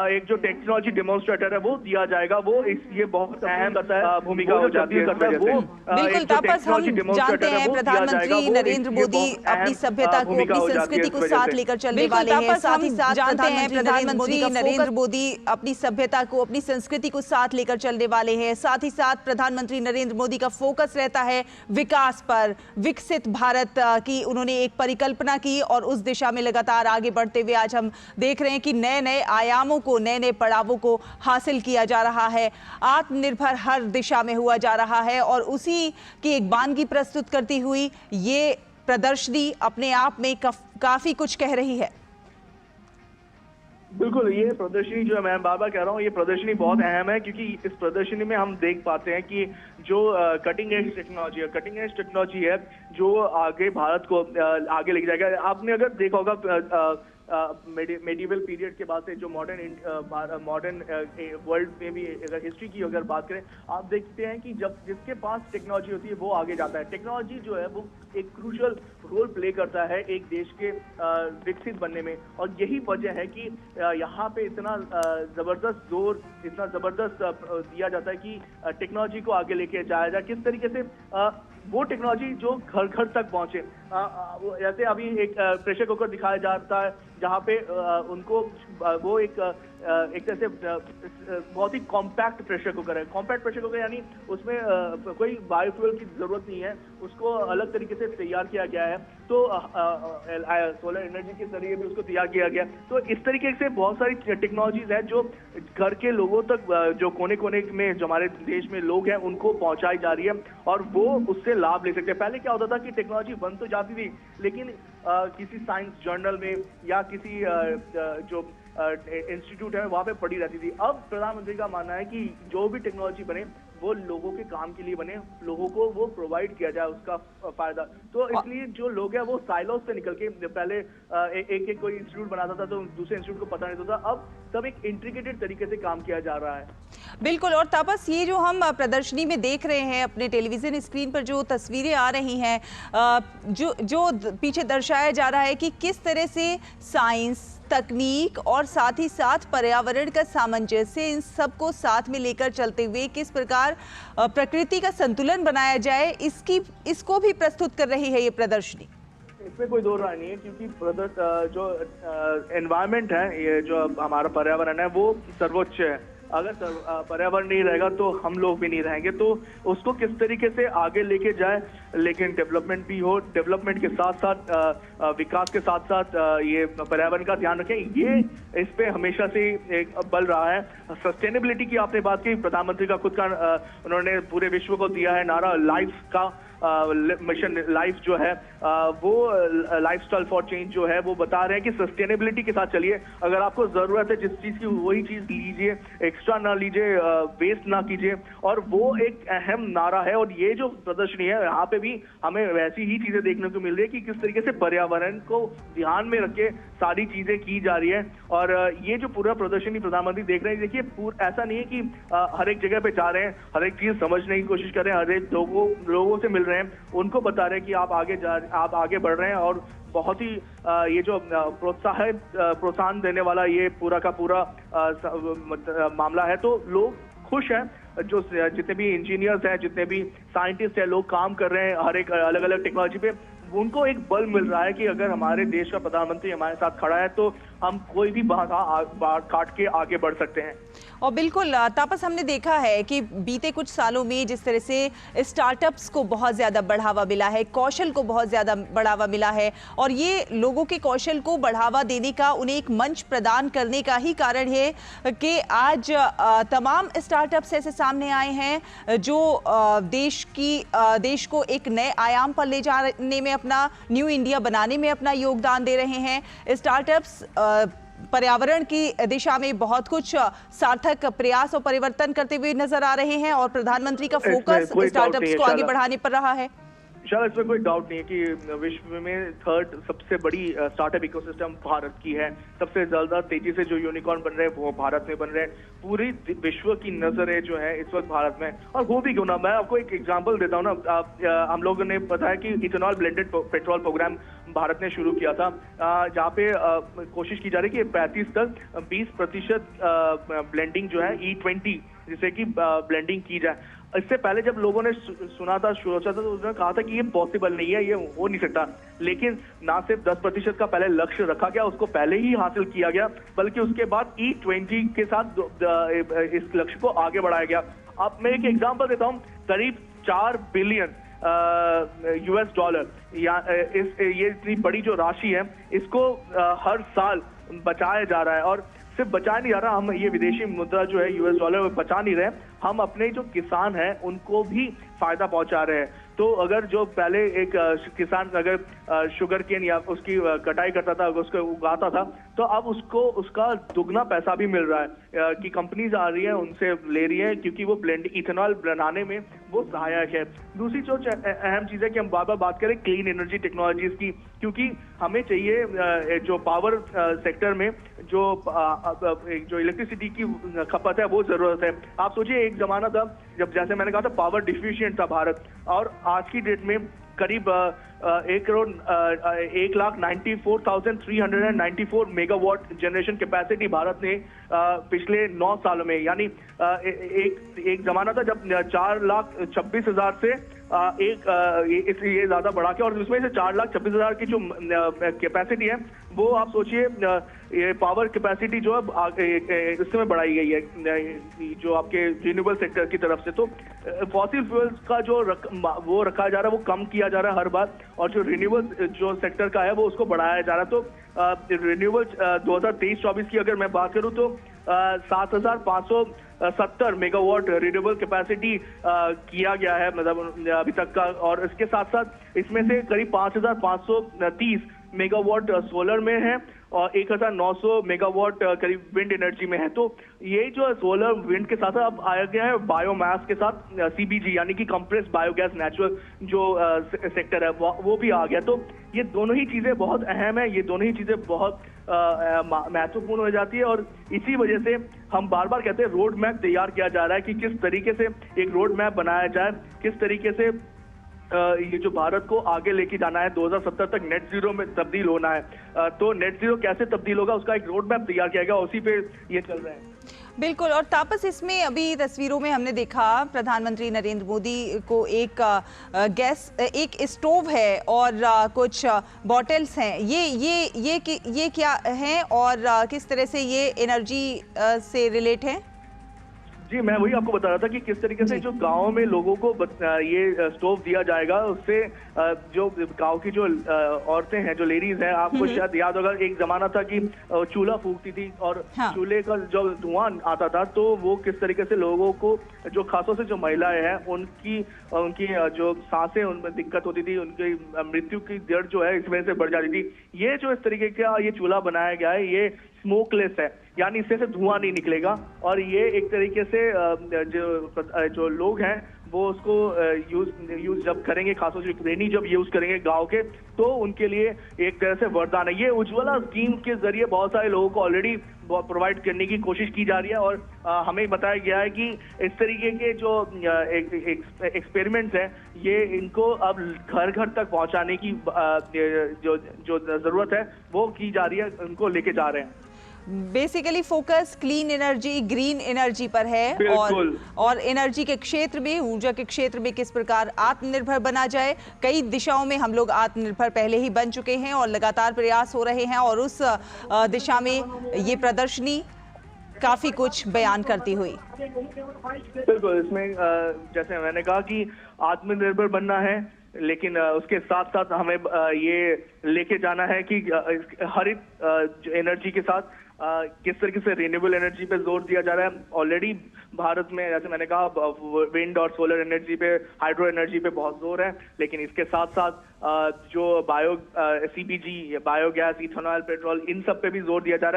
Speaker 2: एक जो टेक्नोलॉजी डेमोन्स्ट्रेटर है वो दिया जाएगा। वो ये बहुत अहम करता है, भूमिका हो जाती है। वो
Speaker 1: बिल्कुल तापस, हम जानते हैं प्रधानमंत्री नरेंद्र मोदी अपनी सभ्यता को, अपनी संस्कृति को साथ लेकर चलने वाले हैं। साथ ही साथ प्रधानमंत्री नरेंद्र मोदी अपनी सभ्यता को, अपनी संस्कृति को साथ लेकर चलने वाले हैं। साथ ही साथ प्रधानमंत्री नरेंद्र मोदी का फोकस रहता है विकास पर, विकसित भारत की उन्होंने एक परिकल्पना की और उस दिशा में लगातार आगे बढ़ते हुए आज हम देख रहे हैं कि नए नए आयामों को, नए नए पड़ावों को हासिल किया जा रहा है। आत्मनिर्भर हर दिशा में हुआ जा रहा है और उसी की एक वानगी प्रस्तुत करती हुई ये प्रदर्शनी अपने आप में काफी कुछ कह रही है।
Speaker 2: बिल्कुल, ये प्रदर्शनी जो मैं बार बार कह रहा हूँ, ये प्रदर्शनी बहुत अहम है क्योंकि इस प्रदर्शनी में हम देख पाते हैं कि जो कटिंग एज टेक्नोलॉजी है जो आगे भारत को आगे लेके जाएगा। आपने अगर देखा होगा मेडिवल पीरियड के बाद से जो मॉडर्न वर्ल्ड में भी अगर हिस्ट्री की अगर बात करें, आप देखते हैं कि जब जिसके पास टेक्नोलॉजी होती है वो आगे जाता है। टेक्नोलॉजी जो है वो एक क्रूशियल रोल प्ले करता है एक देश के विकसित बनने में, और यही वजह है कि यहाँ पे इतना जबरदस्त जोर, इतना जबरदस्त दिया जाता है कि टेक्नोलॉजी को आगे लेके जाया जाए। किस तरीके से वो टेक्नोलॉजी जो घर घर तक पहुंचे, जैसे अभी एक प्रेशर कुकर दिखाया जाता है जहाँ पे उनको वो एक तरह से बहुत ही कॉम्पैक्ट प्रेशर कुकर है। कॉम्पैक्ट प्रेशर कुकर यानी उसमें कोई बायोफ्यूल की जरूरत नहीं है, उसको अलग तरीके से तैयार किया गया है। तो सोलर एनर्जी के जरिए भी उसको तैयार किया गया। तो इस तरीके से बहुत सारी टेक्नोलॉजीज है जो घर के लोगों तक, जो कोने कोने में जो हमारे देश में लोग हैं उनको पहुंचाई जा रही है और वो उससे लाभ ले सकते हैं। पहले क्या होता था कि टेक्नोलॉजी बन तो जाती थी लेकिन किसी साइंस जर्नल में या किसी जो इंस्टीट्यूट है वहां पे पड़ी रहती थी। अब प्रधानमंत्री का मानना है कि जो भी टेक्नोलॉजी बने वो लोगों के काम के लिए बने, लोगों को वो प्रोवाइड किया जाए उसका फायदा। तो इसलिए जो लोग हैं वो साइलोस से निकल के, पहले एक एक कोई इंस्टीट्यूट बनाता था तो दूसरे इंस्टीट्यूट को पता नहीं होता था, अब सब एक इंटीग्रेटेड तरीके से काम किया जा रहा है।
Speaker 1: बिल्कुल। और तापस, ये जो हम प्रदर्शनी में देख रहे हैं, अपने टेलीविजन स्क्रीन पर जो तस्वीरें आ रही हैं, जो पीछे दर्शाया जा रहा है कि किस तरह से साइंस, तकनीक और साथ ही साथ पर्यावरण का सामंजस्य, इन सबको साथ में लेकर चलते हुए किस प्रकार प्रकृति का संतुलन बनाया जाए, इसको भी प्रस्तुत कर रही है ये प्रदर्शनी।
Speaker 2: इसमें कोई दो राय नहीं है, क्योंकि जो एनवायरनमेंट है, ये जो हमारा पर्यावरण है, वो सर्वोच्च है। अगर पर्यावरण नहीं रहेगा तो हम लोग भी नहीं रहेंगे, तो उसको किस तरीके से आगे लेके जाए, लेकिन डेवलपमेंट भी हो, डेवलपमेंट के साथ साथ विकास के साथ साथ ये पर्यावरण का ध्यान रखें, ये इस पे हमेशा से एक बल रहा है। सस्टेनेबिलिटी की आपने बात की, प्रधानमंत्री का खुद का उन्होंने पूरे विश्व को दिया है नारा, लाइफ का मिशन लाइफ जो है, वो लाइफस्टाइल फॉर चेंज जो है, वो बता रहे हैं कि सस्टेनेबिलिटी के साथ चलिए। अगर आपको जरूरत है जिस चीज की, वही चीज लीजिए, एक्स्ट्रा ना लीजिए, वेस्ट ना कीजिए, और वो एक अहम नारा है। और ये जो प्रदर्शनी है, यहाँ पे भी हमें वैसी ही चीजें देखने को मिल रही है कि किस तरीके से पर्यावरण को ध्यान में रख के सारी चीजें की जा रही है। और ये जो पूरा प्रदर्शनी प्रधानमंत्री देख रहे हैं, देखिए ऐसा नहीं है कि हर एक जगह पे जा रहे हैं, हर एक चीज समझने की कोशिश कर रहे हैं, हर एक लोगों से मिल रहे हैं, उनको बता रहे हैं कि आप आगे बढ़ रहे हैं। और बहुत ही ये जो प्रोत्साहन देने वाला ये पूरा का पूरा मामला है। तो लोग खुश हैं, जो जितने भी इंजीनियर्स हैं, जितने भी साइंटिस्ट हैं, लोग काम कर रहे हैं हर एक अलग अलग टेक्नोलॉजी पे, उनको एक बल मिल रहा है कि अगर हमारे देश का प्रधानमंत्री हमारे साथ खड़ा है तो हम कोई भी बाधा काट के आगे बढ़ सकते हैं।
Speaker 1: और बिल्कुल तापस, हमने देखा है कि बीते कुछ सालों में जिस तरह से स्टार्टअप्स को बहुत ज़्यादा बढ़ावा मिला है, कौशल को बहुत ज़्यादा बढ़ावा मिला है, और ये लोगों के कौशल को बढ़ावा देने का, उन्हें एक मंच प्रदान करने का ही कारण है कि आज तमाम स्टार्टअप्स ऐसे सामने आए हैं जो देश को एक नए आयाम पर ले जाने में, अपना न्यू इंडिया बनाने में अपना योगदान दे रहे हैं। स्टार्टअप्स पर्यावरण की दिशा में बहुत कुछ सार्थक प्रयास और परिवर्तन करते हुए नजर आ रहे हैं, और प्रधानमंत्री का फोकस स्टार्टअप्स को आगे बढ़ाने पर रहा है।
Speaker 2: शायद इसमें कोई डाउट नहीं है कि विश्व में थर्ड सबसे बड़ी स्टार्टअप इकोसिस्टम भारत की है। सबसे ज्यादा तेजी से जो यूनिकॉर्न बन रहे हैं वो भारत में बन रहे हैं। पूरी विश्व की नजरें जो है इस वक्त भारत में। और वो भी क्यों ना, मैं आपको एक एग्जांपल देता हूँ ना। हम लोगों ने बताया कि ethanol blended petrol programme Bharat ने शुरू किया था, जहाँ पे कोशिश की जा रही है कि 35 तक 20% ब्लेंडिंग जो है E20 जिससे कि ब्लेंडिंग की जाए। इससे पहले जब लोगों ने सुना था, सोचा था, तो उन्होंने कहा था कि ये पॉसिबल नहीं है, ये हो नहीं सकता। लेकिन ना सिर्फ 10% का पहले लक्ष्य रखा गया, उसको पहले ही हासिल किया गया, बल्कि उसके बाद E20 के साथ इस लक्ष्य को आगे बढ़ाया गया। अब मैं एक एग्जांपल देता हूँ, करीब 4 बिलियन $, या ये इतनी बड़ी जो राशि है, इसको हर साल बचाया जा रहा है। और सिर्फ बचा नहीं जा रहा, हम ये विदेशी मुद्रा जो है $, बचा नहीं रहे, हम अपने जो किसान हैं उनको भी फायदा पहुंचा रहे हैं। तो अगर जो पहले एक किसान अगर शुगर केन या उसकी कटाई करता था, उसको उगाता था, तो अब उसको उसका दुगना पैसा भी मिल रहा है कि कंपनीज आ रही है, उनसे ले रही है, क्योंकि वो ब्लेंड इथेनॉल बनाने में वो सहायक है। दूसरी जो अहम चीज है कि हम बार बार बात करें क्लीन एनर्जी टेक्नोलॉजीज की, क्योंकि हमें चाहिए जो पावर सेक्टर में जो इलेक्ट्रिसिटी की खपत है वो जरूरत है। आप सोचिए, एक जमाना था जब, जैसे मैंने कहा था, पावर डिफिशिएंट था भारत, और आज की डेट में करीब 1,94,394 मेगावाट जनरेशन कैपेसिटी भारत ने पिछले 9 सालों में, यानी एक जमाना था जब 4,26,000 से ये ज्यादा बढ़ा के, और उसमें से 4,26,000 की जो कैपेसिटी है वो आप सोचिए, ये पावर कैपेसिटी जो है इसमें बढ़ाई गई है जो आपके रिन्यूएबल सेक्टर की तरफ से। तो फॉसिल फ्यूल्स का जो वो रखा जा रहा है वो कम किया जा रहा है हर बार, और जो रिन्यूएबल जो सेक्टर का है वो उसको बढ़ाया जा रहा है। तो रिन्यूएबल 2023-24 की अगर मैं बात करूं तो 7,570 मेगावाट रिन्यूएबल कैपेसिटी किया गया है, मतलब अभी तक का। और इसके साथ साथ इसमें से करीब 5,530 मेगावाट सोलर में है और 1900 मेगावाट करीब विंड एनर्जी में है। तो ये जो सोलर विंड के साथ अब आया गया है बायोमास के साथ CBG यानी कि कंप्रेस बायोगैस नेचुरल जो सेक्टर है वो भी आ गया। तो ये दोनों ही चीजें बहुत अहम है, ये दोनों ही चीजें बहुत महत्वपूर्ण हो जाती है और इसी वजह से हम बार बार कहते हैं रोड मैप तैयार किया जा रहा है कि किस तरीके से एक रोड मैप बनाया जाए, किस तरीके से ये जो भारत को आगे लेके जाना है 2070 तक नेट जीरो में तब्दील होना है। तो नेट जीरो कैसे तब्दील होगा उसका एक रोड मैप तैयार किया गया, उसी पे ये चल रहे हैं।
Speaker 1: बिल्कुल। और तापस, इसमें अभी तस्वीरों में हमने देखा प्रधानमंत्री नरेंद्र मोदी को एक एक स्टोव है और कुछ बॉटल्स हैं। ये क्या हैं और किस तरह से ये एनर्जी से रिलेट है?
Speaker 2: जी, मैं वही आपको बता रहा था कि किस तरीके से जो गांव में लोगों को ये स्टोव दिया जाएगा, उससे जो गांव की जो औरतें हैं, जो लेडीज हैं, आपको शायद याद होगा एक जमाना था कि चूल्हा फूकती थी और
Speaker 1: हाँ।
Speaker 2: चूल्हे का जो धुआं आता था तो वो किस तरीके से लोगों को, जो खासों से जो महिलाएं हैं, उनकी जो सांसें उनमें दिक्कत होती थी, उनकी मृत्यु की दर जो है इस वजह से बढ़ जाती थी। ये जो इस तरीके का ये चूल्हा बनाया गया है ये स्मोकलेस है, यानी इससे धुआं नहीं निकलेगा और ये एक तरीके से जो लोग हैं वो उसको यूज जब करेंगे, खासतौर से रेनी जब यूज करेंगे गांव के, तो उनके लिए एक तरह से वरदान है। ये उज्ज्वला स्कीम के जरिए बहुत सारे लोगों को ऑलरेडी प्रोवाइड करने की कोशिश की जा रही है और हमें बताया गया है कि इस तरीके के जो एक्सपेरिमेंट्स हैं ये इनको अब घर घर तक पहुंचाने की जो जरूरत है वो की जा रही है, उनको लेके जा रहे हैं।
Speaker 1: Basically focus clean energy, green energy पर है और एनर्जी के क्षेत्र में, ऊर्जा के क्षेत्र में किस प्रकार आत्मनिर्भर बना जाए। कई दिशाओं में हम लोग आत्मनिर्भर पहले ही बन चुके हैं और लगातार प्रयास हो रहे हैं और उस दिशा में ये प्रदर्शनी काफी कुछ बयान करती हुई।
Speaker 2: बिल्कुल, इसमें जैसे मैंने कहा कि आत्मनिर्भर बनना है, लेकिन उसके साथ साथ हमें ये लेके जाना है कि हरित एनर्जी के साथ किस तरीके से रिन्यूएबल एनर्जी पे जोर दिया जा रहा है। ऑलरेडी भारत में, जैसे मैंने कहा, विंड और सोलर एनर्जी पे, हाइड्रो एनर्जी पे बहुत जोर है, लेकिन इसके साथ साथ जो CBG, बायोगैस, इथेनॉल, पेट्रोल, इन सब पे भी जोर दिया जा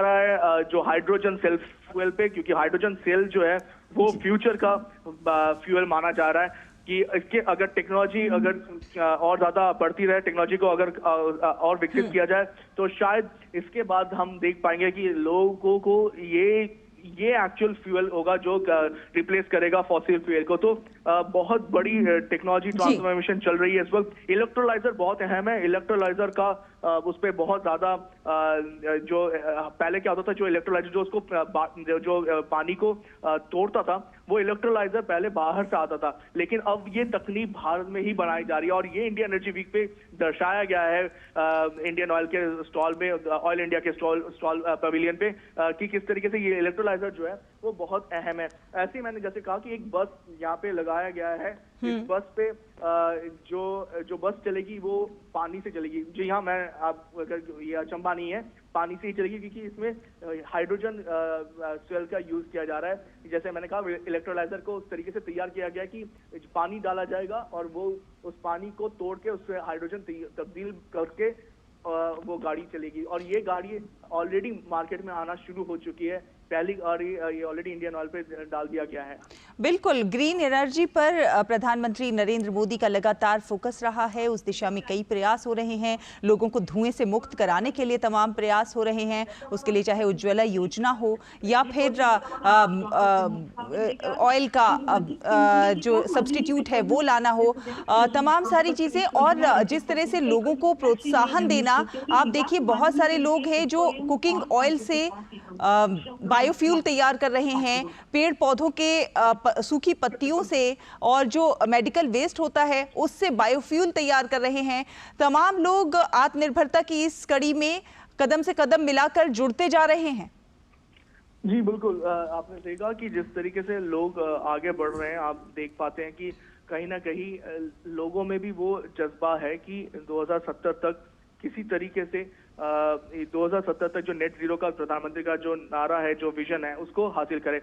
Speaker 2: रहा है जो हाइड्रोजन सेल फ्यूल पे, क्योंकि हाइड्रोजन सेल जो है वो फ्यूचर का फ्यूल माना जा रहा है कि इसके अगर टेक्नोलॉजी और ज्यादा बढ़ती रहे, टेक्नोलॉजी को अगर और विकसित किया जाए तो शायद इसके बाद हम देख पाएंगे कि लोगों को ये एक्चुअल फ्यूल होगा जो रिप्लेस करेगा फॉसिल फ्यूल को। तो बहुत बड़ी टेक्नोलॉजी ट्रांसफॉर्मेशन चल रही है इस वक्त। इलेक्ट्रोलाइजर बहुत अहम है। इलेक्ट्रोलाइजर का उस पर बहुत ज्यादा जो पहले क्या होता था, जो इलेक्ट्रोलाइजर जो उसको जो पानी को तोड़ता था, वो इलेक्ट्रोलाइजर पहले बाहर से आता था, लेकिन अब ये तकनीक भारत में ही बनाई जा रही है और ये इंडिया एनर्जी वीक पे दर्शाया गया है इंडियन ऑयल के स्टॉल में, ऑयल इंडिया के स्टॉल पवेलियन पे, कि किस तरीके से ये इलेक्ट्रोलाइजर जो है वो बहुत अहम है। ऐसे ही मैंने जैसे कहा कि एक बस यहाँ पे लगाया गया है, इस बस पे जो बस चलेगी वो पानी से चलेगी। जी हाँ, मैं आप अगर ये अचंभा नहीं है, पानी से ही चलेगी क्योंकि इसमें हाइड्रोजन फ्यूल का यूज किया जा रहा है। जैसे मैंने कहा, इलेक्ट्रोलाइजर को उस तरीके से तैयार किया गया कि पानी डाला जाएगा और वो उस पानी को तोड़ के उससे हाइड्रोजन तब्दील करके वो गाड़ी चलेगी और ये गाड़ी ऑलरेडी मार्केट में आना शुरू हो चुकी है। पहली गाड़ी ये ऑलरेडी इंडियन ऑयल पे डाल दिया गया है।
Speaker 1: बिल्कुल, ग्रीन एनर्जी पर प्रधानमंत्री नरेंद्र मोदी का लगातार फोकस रहा है। उस दिशा में कई प्रयास हो रहे हैं, लोगों को धुएं से मुक्त कराने के लिए तमाम प्रयास हो रहे हैं। उसके लिए चाहे उज्ज्वला योजना हो या फिर ऑयल का जो सब्स्टिट्यूट है वो लाना हो, तमाम सारी चीजें। और जिस तरह से लोगों को प्रोत्साहन देना, आप देखिए बहुत सारे लोग हैं जो कुकिंग ऑयल से बायोफ्यूल तैयार कर रहे हैं, पेड़ पौधों के सूखी पत्तियों से और जो मेडिकल वेस्ट होता है उससे बायोफ्यूल तैयार कर रहे हैं। तमाम लोग आत्मनिर्भरता की इस कड़ी में कदम से कदम मिलाकर जुड़ते जा रहे हैं।
Speaker 2: जी बिल्कुल, आपने सही कहा कि जिस तरीके से लोग आगे बढ़ रहे हैं, आप देख पाते हैं कि कहीं ना कहीं लोगों में भी वो जज्बा है कि 2070 तक किसी तरीके से 2070 तक जो नेट जीरो का प्रधानमंत्री का जो नारा है, जो विजन है, उसको हासिल करें।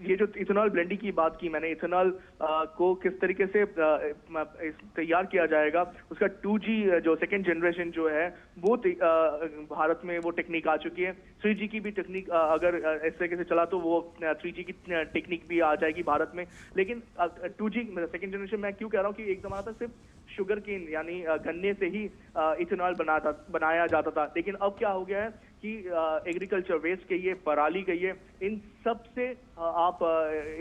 Speaker 2: ये जो इथेनॉल ब्लेंडिंग की बात की मैंने, इथेनॉल को किस तरीके से तैयार किया जाएगा, उसका 2G जो सेकेंड जनरेशन जो है वो भारत में वो टेक्निक आ चुकी है। 3G की भी टेक्निक अगर इस तरीके से चला तो वो 3G की टेक्निक भी आ जाएगी भारत में। लेकिन 2G सेकेंड जनरेशन मैं क्यों कह रहा हूँ कि एक जमाना था सिर्फ शुगर केन यानी गन्ने से ही इथेनॉल बनाया जाता था, लेकिन अब क्या हो गया है कि एग्रीकल्चर वेस्ट कहिए, पराली कहिए, इन सब से आप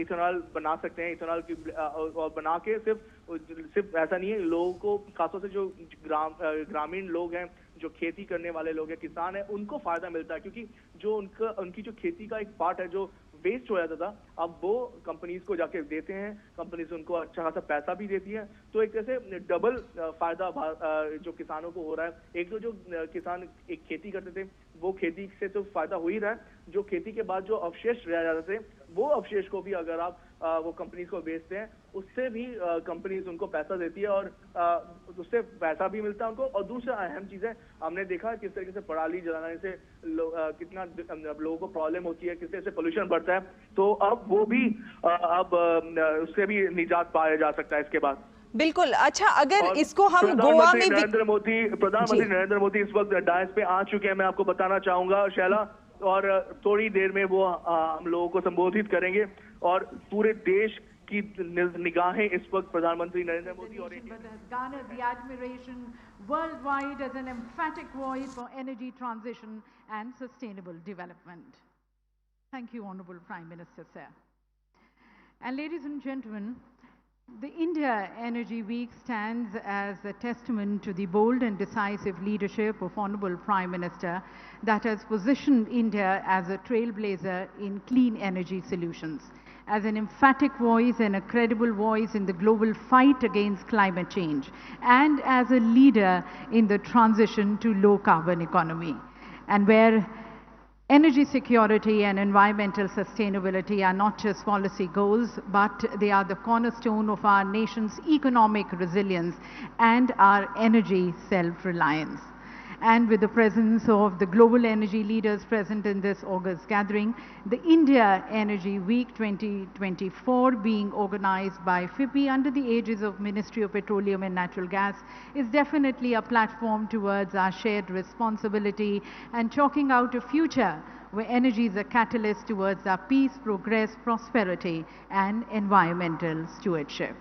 Speaker 2: इथेनॉल बना सकते हैं। इथेनॉल की और बना के सिर्फ ऐसा नहीं है, लोगों को खासतौर से जो ग्रामीण लोग हैं, जो खेती करने वाले लोग हैं, किसान हैं, उनको फायदा मिलता है, क्योंकि जो उनकी जो खेती का एक पार्ट है जो वेस्ट हो जाता था, अब वो कंपनीज को जाके देते हैं, कंपनीज उनको अच्छा खासा पैसा भी देती है। तो एक तरह से डबल फायदा जो किसानों को हो रहा है। एक तो जो किसान एक खेती करते थे वो खेती से तो फायदा हो ही रहा है, जो खेती के बाद जो अवशेष रह जाते थे वो अवशेष को भी अगर आप वो कंपनीज को बेचते हैं, उससे भी कंपनीज उनको पैसा देती है और उससे पैसा भी मिलता है उनको। और दूसरा अहम चीज है, हमने देखा किस तरीके से पराली जलाने से कितना लोगों को प्रॉब्लम होती है, किस तरह से पोल्यूशन बढ़ता है, तो अब वो भी अब उससे भी निजात पाया जा सकता है इसके बाद।
Speaker 1: बिल्कुल। अच्छा, अगर इसको हम गोवा में
Speaker 2: प्रधानमंत्री नरेंद्र मोदी इस वक्त डायस पे आ चुके हैं, मैं आपको बताना चाहूंगा शैला, और थोड़ी देर में वो हम लोगों को संबोधित करेंगे और पूरे देश की निगाहें इस वक्त प्रधानमंत्री नरेंद्र मोदी और
Speaker 4: garnered the admiration worldwide as an emphatic voice for energy transition and sustainable development. Thank you, Honorable Prime Minister, sir. And ladies and gentlemen, the India Energy Week stands as a testament to the bold and decisive leadership of Honorable Prime Minister that has positioned India as a trailblazer in clean energy solutions, as an emphatic voice and a credible voice in the global fight against climate change, and as a leader in the transition to low-carbon economy. And where energy security and environmental sustainability are not just policy goals, but they are the cornerstone of our nation's economic resilience and our energy self-reliance. And with the presence of the global energy leaders present in this August gathering, the India Energy Week 2024 being organized by FIPPI under the aegis of Ministry of Petroleum and Natural Gas is definitely a platform towards our shared responsibility and chalking out a future where energy is a catalyst towards our peace, progress, prosperity, and environmental stewardship.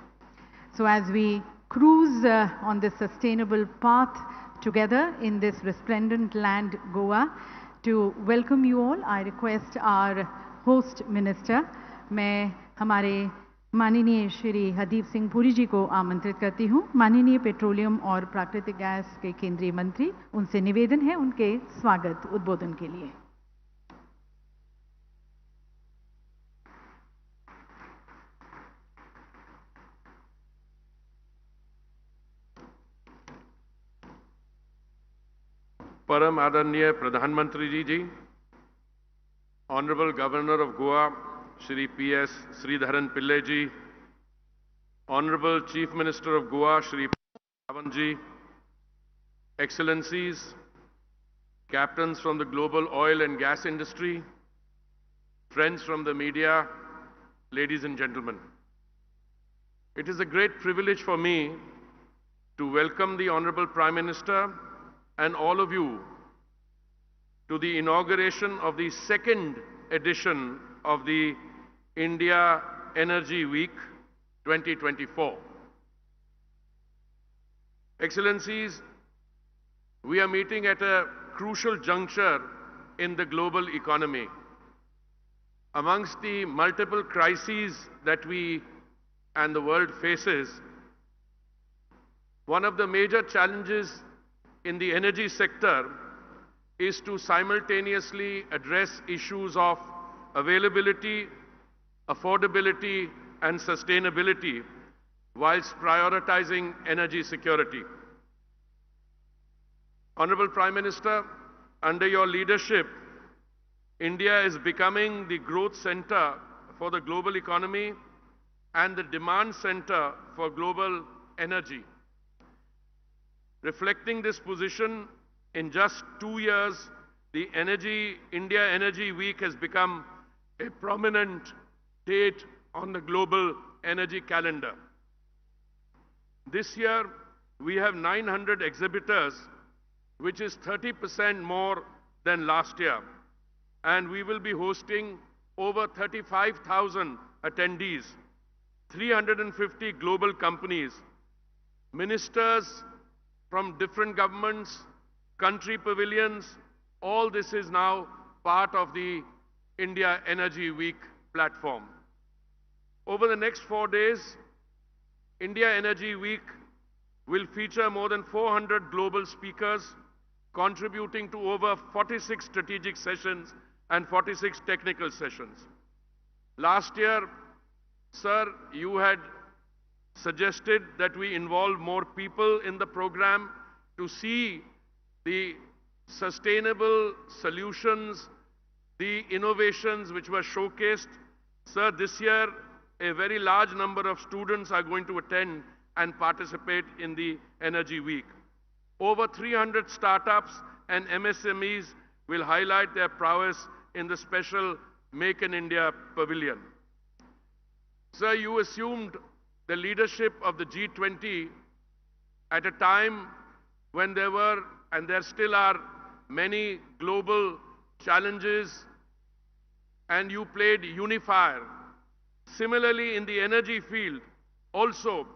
Speaker 4: So as we cruise on this sustainable path together in this resplendent land, Goa, to welcome you all, I request our host minister, मैं हमारे माननीय श्री हरदीप सिंह पुरी जी को आमंत्रित करती हूँ, माननीय petroleum और प्राकृतिक गैस के केंद्रीय मंत्री। उनसे निवेदन है उनके स्वागत उद्बोधन के लिए।
Speaker 5: परम आदरणीय प्रधानमंत्री ji, honourable governor of Goa Shri PS Sreedharan Pillai ji, honourable chief minister of Goa Shri Ravan ji, excellencies, captains from the global oil and gas industry, friends from the media, ladies and gentlemen. It is a great privilege for me to welcome the Honorable Prime Minister and all of you to the inauguration of the second edition of the India Energy Week 2024. Excellencies, we are meeting at a crucial juncture in the global economy. Amongst the multiple crises that we and the world faces, one of the major challenges in the energy sector is to simultaneously address issues of availability, affordability, and sustainability whilst prioritizing energy security. Honorable Prime Minister, under your leadership, India is becoming the growth center for the global economy and the demand center for global energy. Reflecting this position, in just 2 years, the India Energy Week has become a prominent date on the global energy calendar. This year, we have 900 exhibitors, which is 30% more than last year. And we will be hosting over 35,000 attendees, 350 global companies, ministers from different governments, country pavilions. All this is now part of the India Energy Week platform. Over the next 4 days, India Energy Week will feature more than 400 global speakers, contributing to over 46 strategic sessions and 46 technical sessions. Last year, sir, you had suggested that we involve more people in the program to see the sustainable solutions, the innovations which were showcased. Sir, this year, a very large number of students are going to attend and participate in the Energy Week. Over 300 startups and MSMEs will highlight their prowess in the special Make in India pavilion. Sir, you assumed the leadership of the G20 at a time when there were, and there still are, many global challenges, and you played unifier. Similarly, in the energy field, also,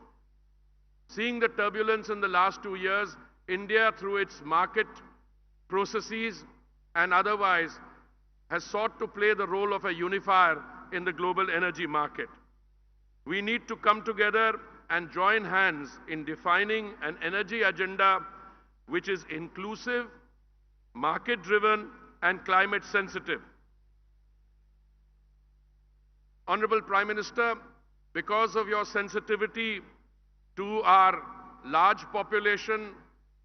Speaker 5: seeing the turbulence in the last 2 years, India, through its market processes and otherwise, has sought to play the role of a unifier in the global energy market. We need to come together and join hands in defining an energy agenda which is inclusive, market-driven, and climate-sensitive. Honorable Prime Minister, because of your sensitivity to our large population,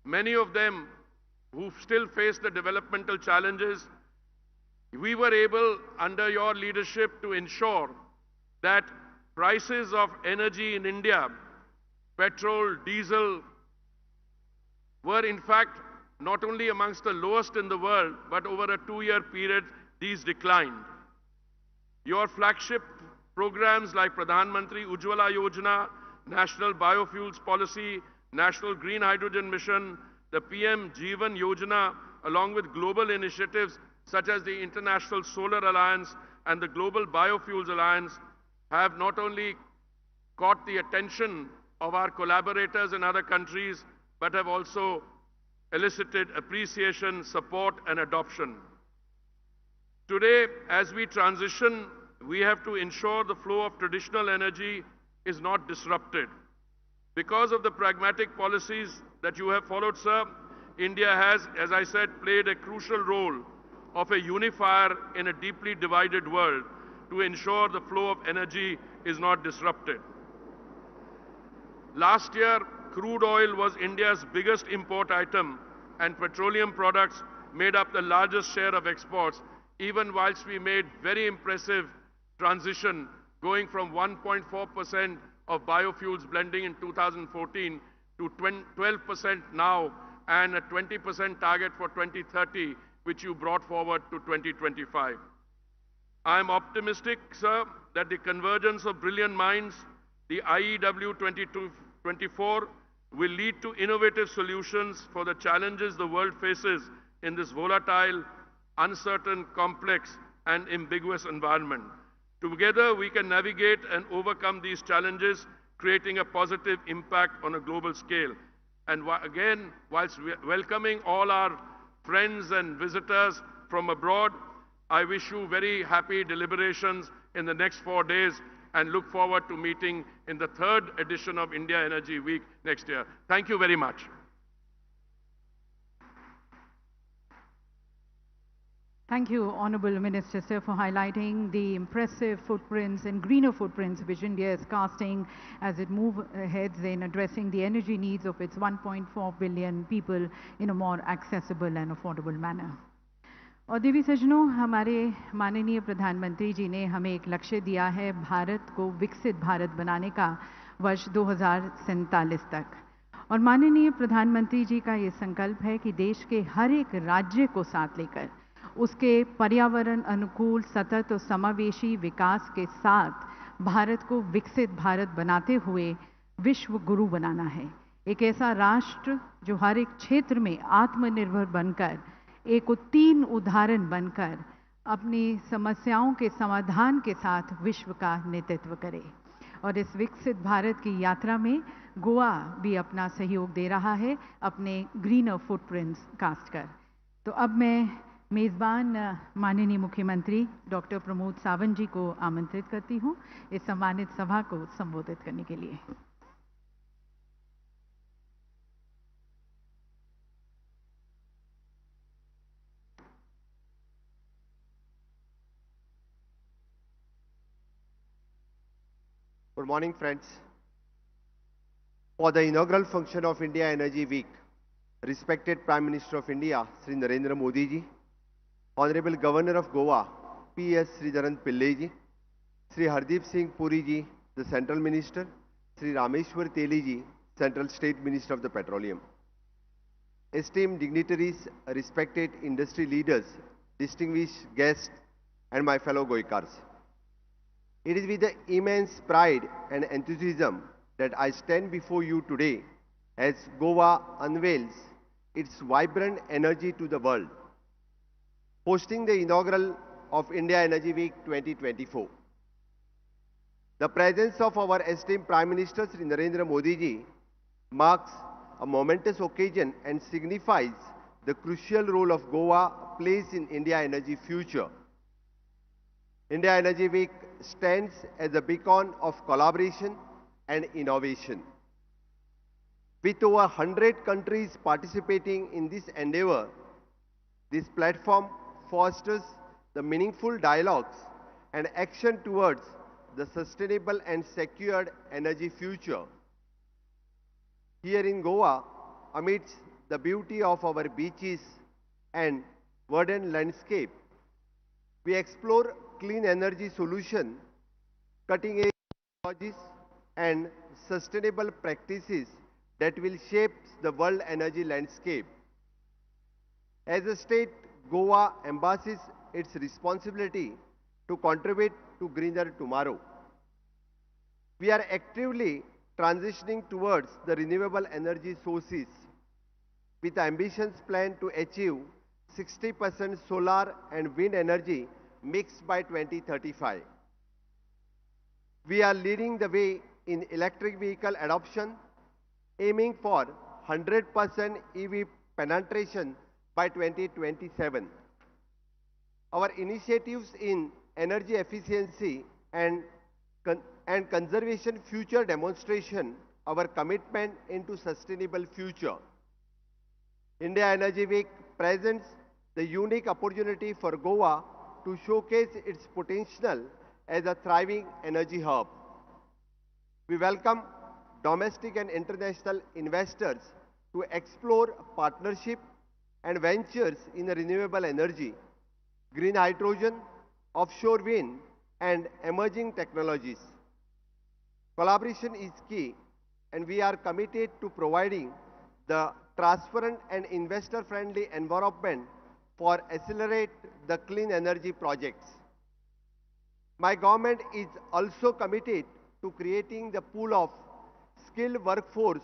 Speaker 5: many of them who still face the developmental challenges, we were able, under your leadership, to ensure that prices of energy in India, petrol, diesel, were in fact not only amongst the lowest in the world, but over a 2-year period, these declined. Your flagship programs like Pradhan Mantri Ujjwala Yojana, National Biofuels Policy, National Green Hydrogen Mission, the PM Jeevan Yojana, along with global initiatives such as the International Solar Alliance and the Global Biofuels Alliance, have not only caught the attention of our collaborators in other countries, but have also elicited appreciation, support, and adoption. Today, as we transition, we have to ensure the flow of traditional energy is not disrupted. Because of the pragmatic policies that you have followed, sir, India has, as I said, played a crucial role of a unifier in a deeply divided world to ensure the flow of energy is not disrupted. Last year, crude oil was India's biggest import item, and petroleum products made up the largest share of exports, even whilst we made very impressive transition, going from 1.4% of biofuels blending in 2014 to 12% now, and a 20% target for 2030, which you brought forward to 2025. I am optimistic, sir, that the convergence of brilliant minds, the IEW 2024, will lead to innovative solutions for the challenges the world faces in this volatile, uncertain, complex, and ambiguous environment. Together, we can navigate and overcome these challenges, creating a positive impact on a global scale. And again, whilst welcoming all our friends and visitors from abroad, I wish you very happy deliberations in the next 4 days and look forward to meeting in the 3rd edition of India Energy Week next year. Thank you very much.
Speaker 4: Thank you, Honourable Minister, sir, for highlighting the impressive footprints and greener footprints which India is casting as it moves ahead in addressing the energy needs of its 1.4 billion people in a more accessible and affordable manner. और देवी सज्जनों, हमारे माननीय प्रधानमंत्री जी ने हमें एक लक्ष्य दिया है भारत को विकसित भारत बनाने का वर्ष 2047 तक, और माननीय प्रधानमंत्री जी का ये संकल्प है कि देश के हर एक राज्य को साथ लेकर उसके पर्यावरण अनुकूल, सतत और समावेशी विकास के साथ भारत को विकसित भारत बनाते हुए विश्व गुरु बनाना है। एक ऐसा राष्ट्र जो हर एक क्षेत्र में आत्मनिर्भर बनकर, एक उत्तीर्ण उदाहरण बनकर अपनी समस्याओं के समाधान के साथ विश्व का नेतृत्व करे। और इस विकसित भारत की यात्रा में गोवा भी अपना सहयोग दे रहा है अपने ग्रीनर फुटप्रिंट्स कास्ट कर। तो अब मैं मेज़बान माननीय मुख्यमंत्री डॉक्टर प्रमोद सावंत जी को आमंत्रित करती हूँ इस सम्मानित सभा को संबोधित करने के लिए।
Speaker 6: Good morning, friends. For the inaugural function of India Energy Week, respected Prime Minister of India, Sri Narendra Modi ji, Honorable Governor of Goa, P.S. Sridharan Pillai ji, Sri Hardeep Singh Puri ji, the Central Minister, Sri Rameshwar Teli ji, Central State Minister of the Petroleum, esteemed dignitaries, respected industry leaders, distinguished guests, and my fellow Goikars. It is with the immense pride and enthusiasm that I stand before you today as Goa unveils its vibrant energy to the world, hosting the inaugural of India Energy Week 2024. The presence of our esteemed Prime Minister Sri Narendra Modi ji marks a momentous occasion and signifies the crucial role of Goa plays in India energy future. India Energy Week stands as a beacon of collaboration and innovation. With over 100 countries participating in this endeavor, this platform fosters the meaningful dialogues and action towards the sustainable and secured energy future. Here in Goa, amidst the beauty of our beaches and verdant landscape, we explore clean energy solutions, cutting-edge technologies, and sustainable practices that will shape the world energy landscape. As a state, Goa embraces its responsibility to contribute to greener tomorrow. We are actively transitioning towards the renewable energy sources with ambitious plan to achieve 60% solar and wind energy mixed by 2035. We are leading the way in electric vehicle adoption, aiming for 100% EV penetration by 2027. Our initiatives in energy efficiency and conservation future demonstration our commitment into sustainable future. India Energy Week presents the unique opportunity for Goa to showcase its potential as a thriving energy hub. We welcome domestic and international investors to explore partnership and ventures in renewable energy, green hydrogen, offshore wind, and emerging technologies. Collaboration is key, and we are committed to providing the transparent and investor-friendly environment for accelerate the clean energy projects. My government is also committed to creating the pool of skilled workforce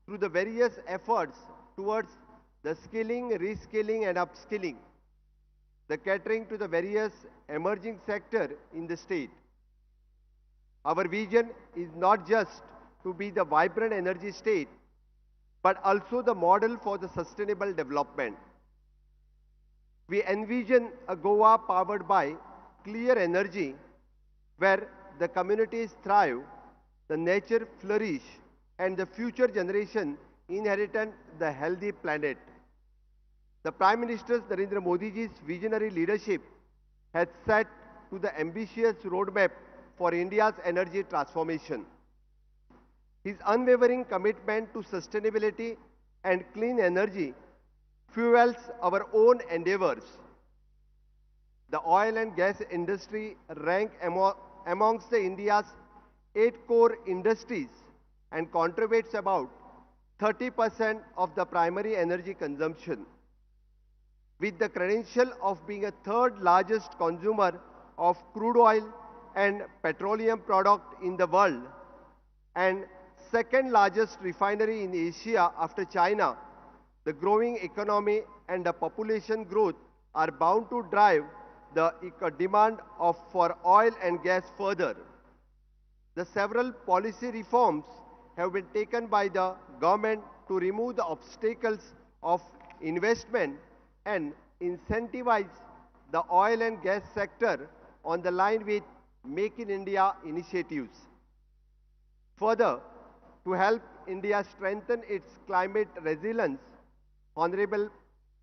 Speaker 6: through the various efforts towards the skilling, reskilling, and upskilling, the catering to the various emerging sectors in the state. Our vision is not just to be the vibrant energy state, but also the model for the sustainable development. We envision a Goa powered by clear energy where the communities thrive, the nature flourish, and the future generation inherit the healthy planet. The Prime Minister Narendra Modi ji's visionary leadership has set to the ambitious roadmap for India's energy transformation. His unwavering commitment to sustainability and clean energy fuels our own endeavors. The oil and gas industry rank amongst India's 8 core industries and contributes about 30% of the primary energy consumption. With the credential of being a third largest consumer of crude oil and petroleum product in the world and second largest refinery in Asia after China, the growing economy and the population growth are bound to drive the demand for oil and gas further. The several policy reforms have been taken by the government to remove the obstacles of investment and incentivize the oil and gas sector on the line with Make in India initiatives. Further, to help India strengthen its climate resilience, Honorable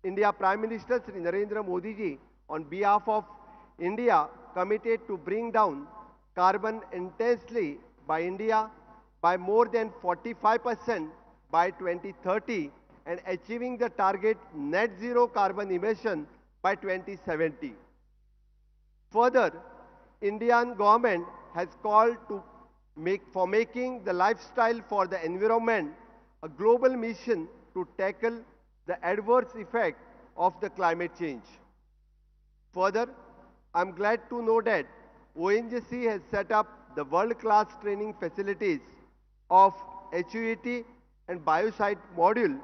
Speaker 6: India Prime Minister Shri Narendra Modi ji, on behalf of India, committed to bring down carbon intensity by India by more than 45% by 2030 and achieving the target net zero carbon emission by 2070. Further, Indian government has called to making the lifestyle for the environment a global mission to tackle the adverse effect of the climate change. Further, I am glad to know that ONGC has set up the world-class training facilities of HUET and Biocide module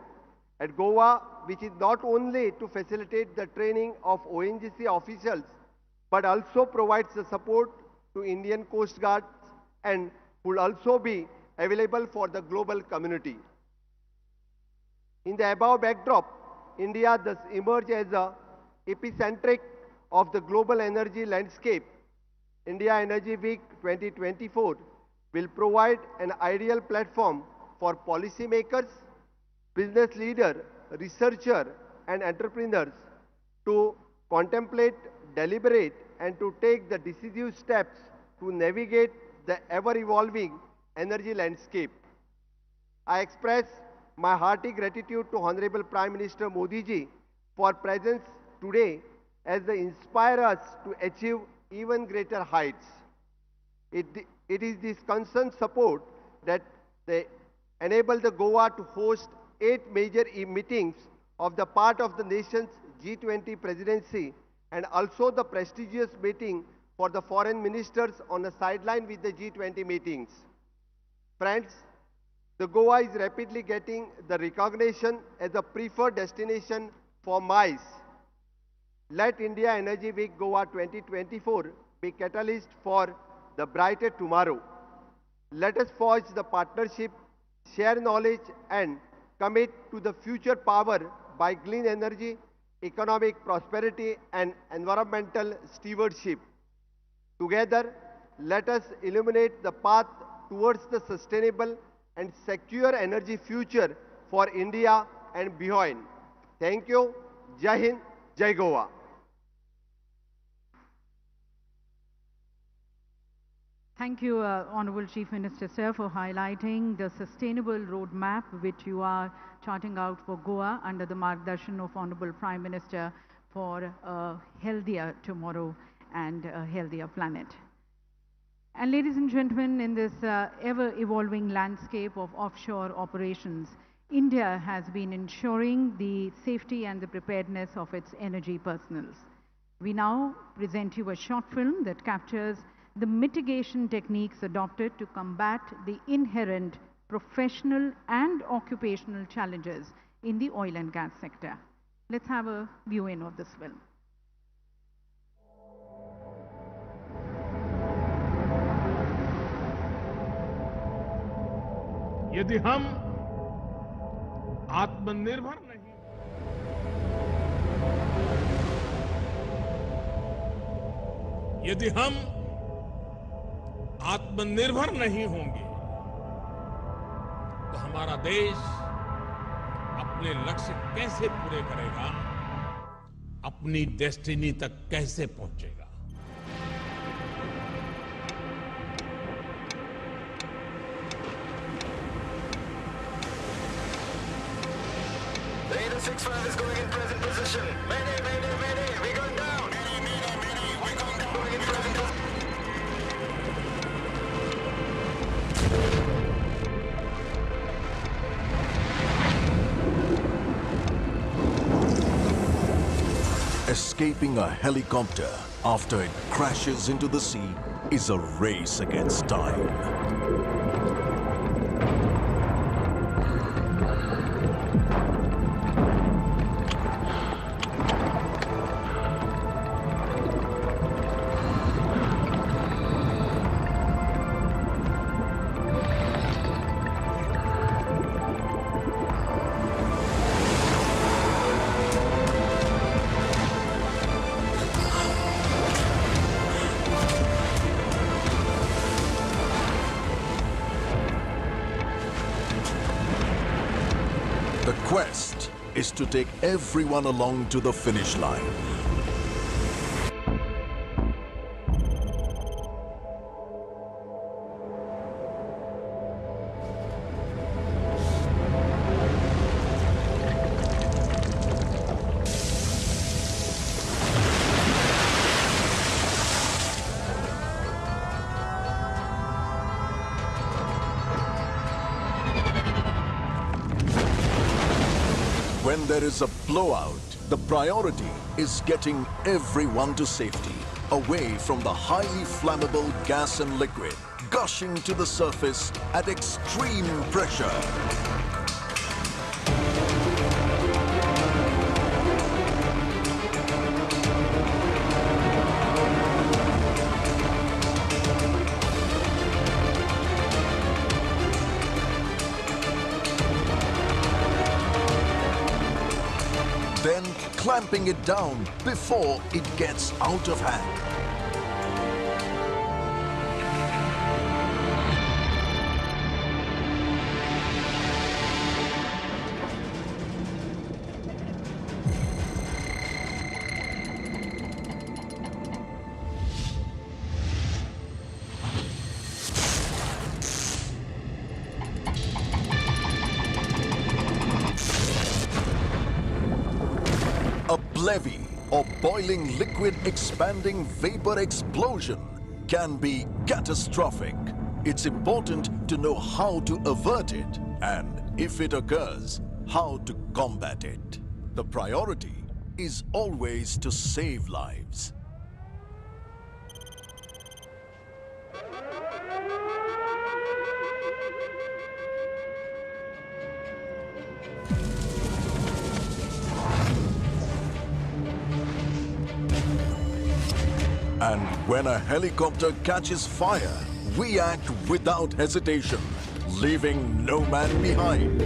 Speaker 6: at Goa, which is not only to facilitate the training of ONGC officials, but also provides the support to Indian Coast Guard and will also be available for the global community. In the above backdrop, India thus emerged as a epicentric of the global energy landscape. India Energy Week 2024 will provide an ideal platform for policymakers, business leaders, researchers, and entrepreneurs to contemplate, deliberate, and to take the decisive steps to navigate the ever-evolving energy landscape. I express my hearty gratitude to Honorable Prime Minister Modi ji for presence today as they inspire us to achieve even greater heights. It is this constant support that they enable the Goa to host 8 major meetings of the part of the nation's G20 presidency and also the prestigious meeting for the foreign ministers on the sideline with the G20 meetings. Friends, the Goa is rapidly getting the recognition as a preferred destination for MICE. Let India Energy Week Goa 2024 be catalyst for the brighter tomorrow. Let us forge the partnership, share knowledge and commit to the future power by clean energy, economic prosperity and environmental stewardship. Together, let us illuminate the path towards the sustainable and secure energy future for India and beyond. Thank you. Jai Hind, Jai Goa.
Speaker 4: Thank you, Honorable Chief Minister, sir, for highlighting the sustainable roadmap which you are charting out for Goa under the margdarshan of Honorable Prime Minister for a healthier tomorrow and a healthier planet. And ladies and gentlemen, in this ever-evolving landscape of offshore operations, India has been ensuring the safety and the preparedness of its energy personnel. We now present you a short film that captures the mitigation techniques adopted to combat the inherent professional and occupational challenges in the oil and gas sector. Let's have a view-in of this film.
Speaker 7: यदि हम आत्मनिर्भर नहीं, यदि हम आत्मनिर्भर नहीं होंगे तो हमारा देश अपने लक्ष्य कैसे पूरे करेगा, अपनी डेस्टिनी तक कैसे पहुंचेगा।
Speaker 8: 6-5 is going in present position. Mayday, mayday, mayday, we're going down. Mayday, mayday, mayday, we're going down. Going in present position.
Speaker 9: Escaping a helicopter after it crashes into the sea is a race against time. The quest is to take everyone along to the finish line. When there is a blowout, the priority is getting everyone to safety, away from the highly flammable gas and liquid, gushing to the surface at extreme pressure. Then clamping it down before it gets out of hand. A levy or boiling liquid expanding vapor explosion can be catastrophic. It's important to know how to avert it and, if it occurs, how to combat it. The priority is always to save lives. And when a helicopter catches fire, we act without hesitation, leaving no man behind.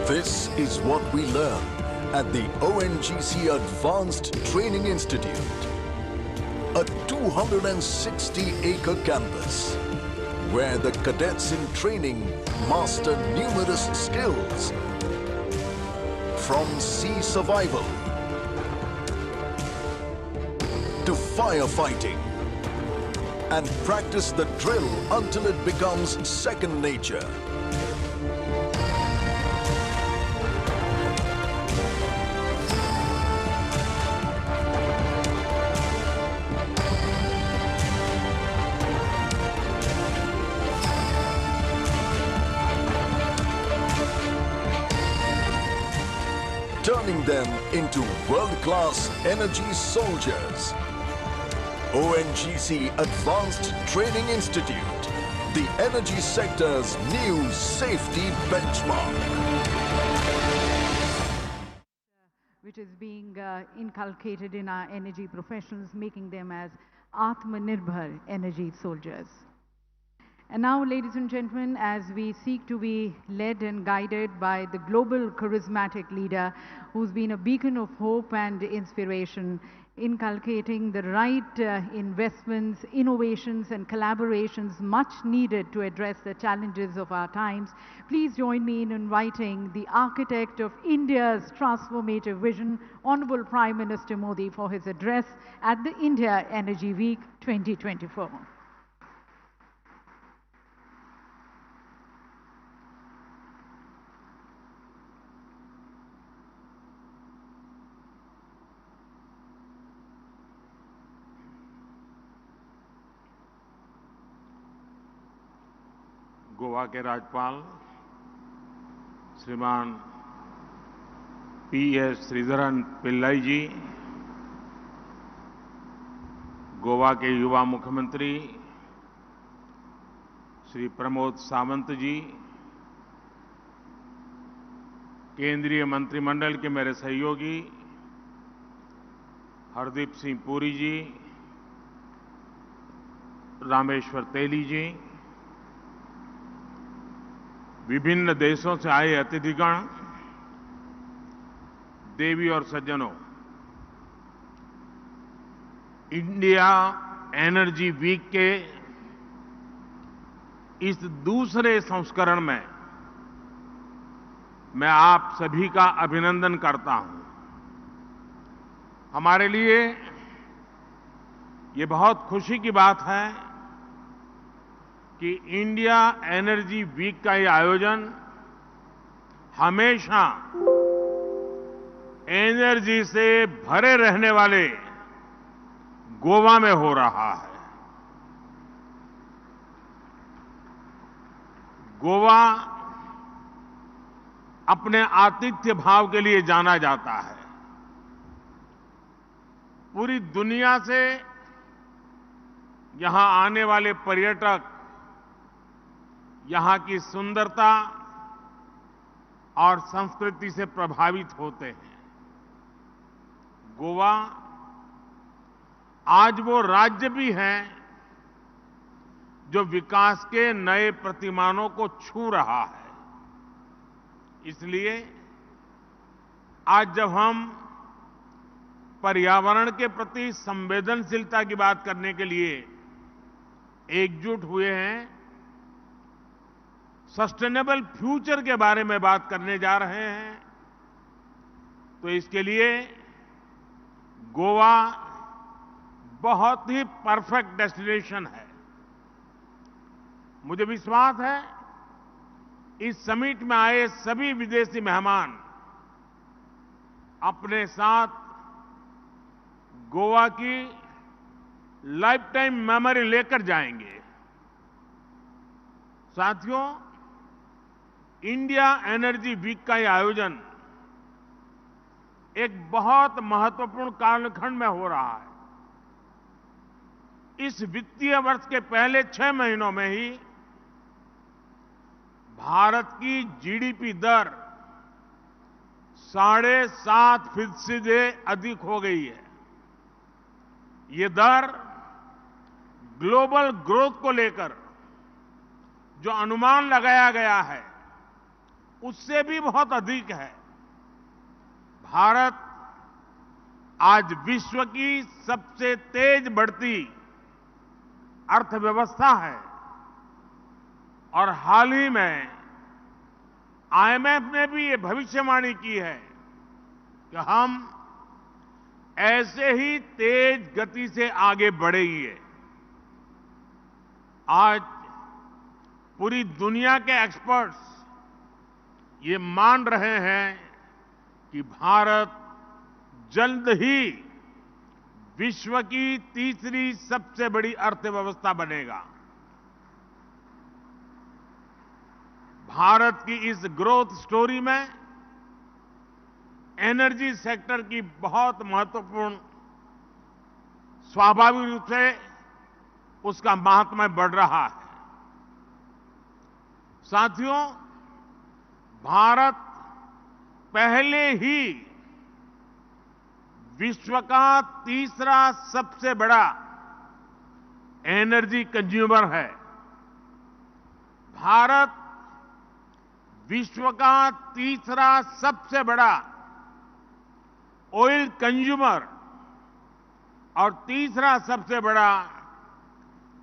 Speaker 9: This is what we learn at the ONGC Advanced Training Institute, a 260-acre campus where the cadets in training master numerous skills, from sea survival to firefighting, and practice the drill until it becomes second nature. Turning them into world-class energy soldiers. ONGC Advanced Training Institute, the energy sector's new safety benchmark.
Speaker 4: Which is being inculcated in our energy professionals, making them as Atmanirbhar energy soldiers. And now, ladies and gentlemen, as we seek to be led and guided by the global charismatic leader who's been a beacon of hope and inspiration, inculcating the right investments, innovations and collaborations much needed to address the challenges of our times, please join me in inviting the architect of India's transformative vision, Honorable Prime Minister Modi, for his address at the India Energy Week 2024.
Speaker 7: Goa के राज्यपाल श्रीमान PS Sreedharan Pillai जी, गोवा के युवा मुख्यमंत्री श्री प्रमोद सावंत जी, केंद्रीय मंत्रिमंडल के मेरे सहयोगी हरदीप सिंह पुरी जी, रामेश्वर तेली जी, विभिन्न देशों से आए अतिथिगण, देवी और सज्जनों, इंडिया एनर्जी वीक के इस दूसरे संस्करण में मैं आप सभी का अभिनंदन करता हूं। हमारे लिए ये बहुत खुशी की बात है कि इंडिया एनर्जी वीक का ये आयोजन हमेशा एनर्जी से भरे रहने वाले गोवा में हो रहा है। गोवा अपने आतिथ्य भाव के लिए जाना जाता है। पूरी दुनिया से यहां आने वाले पर्यटक यहां की सुंदरता और संस्कृति से प्रभावित होते हैं। गोवा आज वो राज्य भी है जो विकास के नए प्रतिमानों को छू रहा है। इसलिए आज जब हम पर्यावरण के प्रति संवेदनशीलता की बात करने के लिए एकजुट हुए हैं, सस्टेनेबल फ्यूचर के बारे में बात करने जा रहे हैं, तो इसके लिए गोवा बहुत ही परफेक्ट डेस्टिनेशन है। मुझे विश्वास है इस समिट में आए सभी विदेशी मेहमान अपने साथ गोवा की लाइफ टाइम मेमोरी लेकर जाएंगे। साथियों, इंडिया एनर्जी वीक का यह आयोजन एक बहुत महत्वपूर्ण कालखंड में हो रहा है। इस वित्तीय वर्ष के पहले 6 महीनों में ही भारत की जीडीपी दर 7.5% से अधिक हो गई है। ये दर ग्लोबल ग्रोथ को लेकर जो अनुमान लगाया गया है उससे भी बहुत अधिक है। भारत आज विश्व की सबसे तेज बढ़ती अर्थव्यवस्था है और हाल ही में आईएमएफ ने भी ये भविष्यवाणी की है कि हम ऐसे ही तेज गति से आगे बढ़ेंगे। आज पूरी दुनिया के एक्सपर्ट्स ये मान रहे हैं कि भारत जल्द ही विश्व की तीसरी सबसे बड़ी अर्थव्यवस्था बनेगा। भारत की इस ग्रोथ स्टोरी में एनर्जी सेक्टर की बहुत महत्वपूर्ण, स्वाभाविक रूप से उसका महात्म्य बढ़ रहा है। साथियों, भारत पहले ही विश्व का तीसरा सबसे बड़ा एनर्जी कंज्यूमर है। भारत विश्व का तीसरा सबसे बड़ा ऑयल कंज्यूमर और तीसरा सबसे बड़ा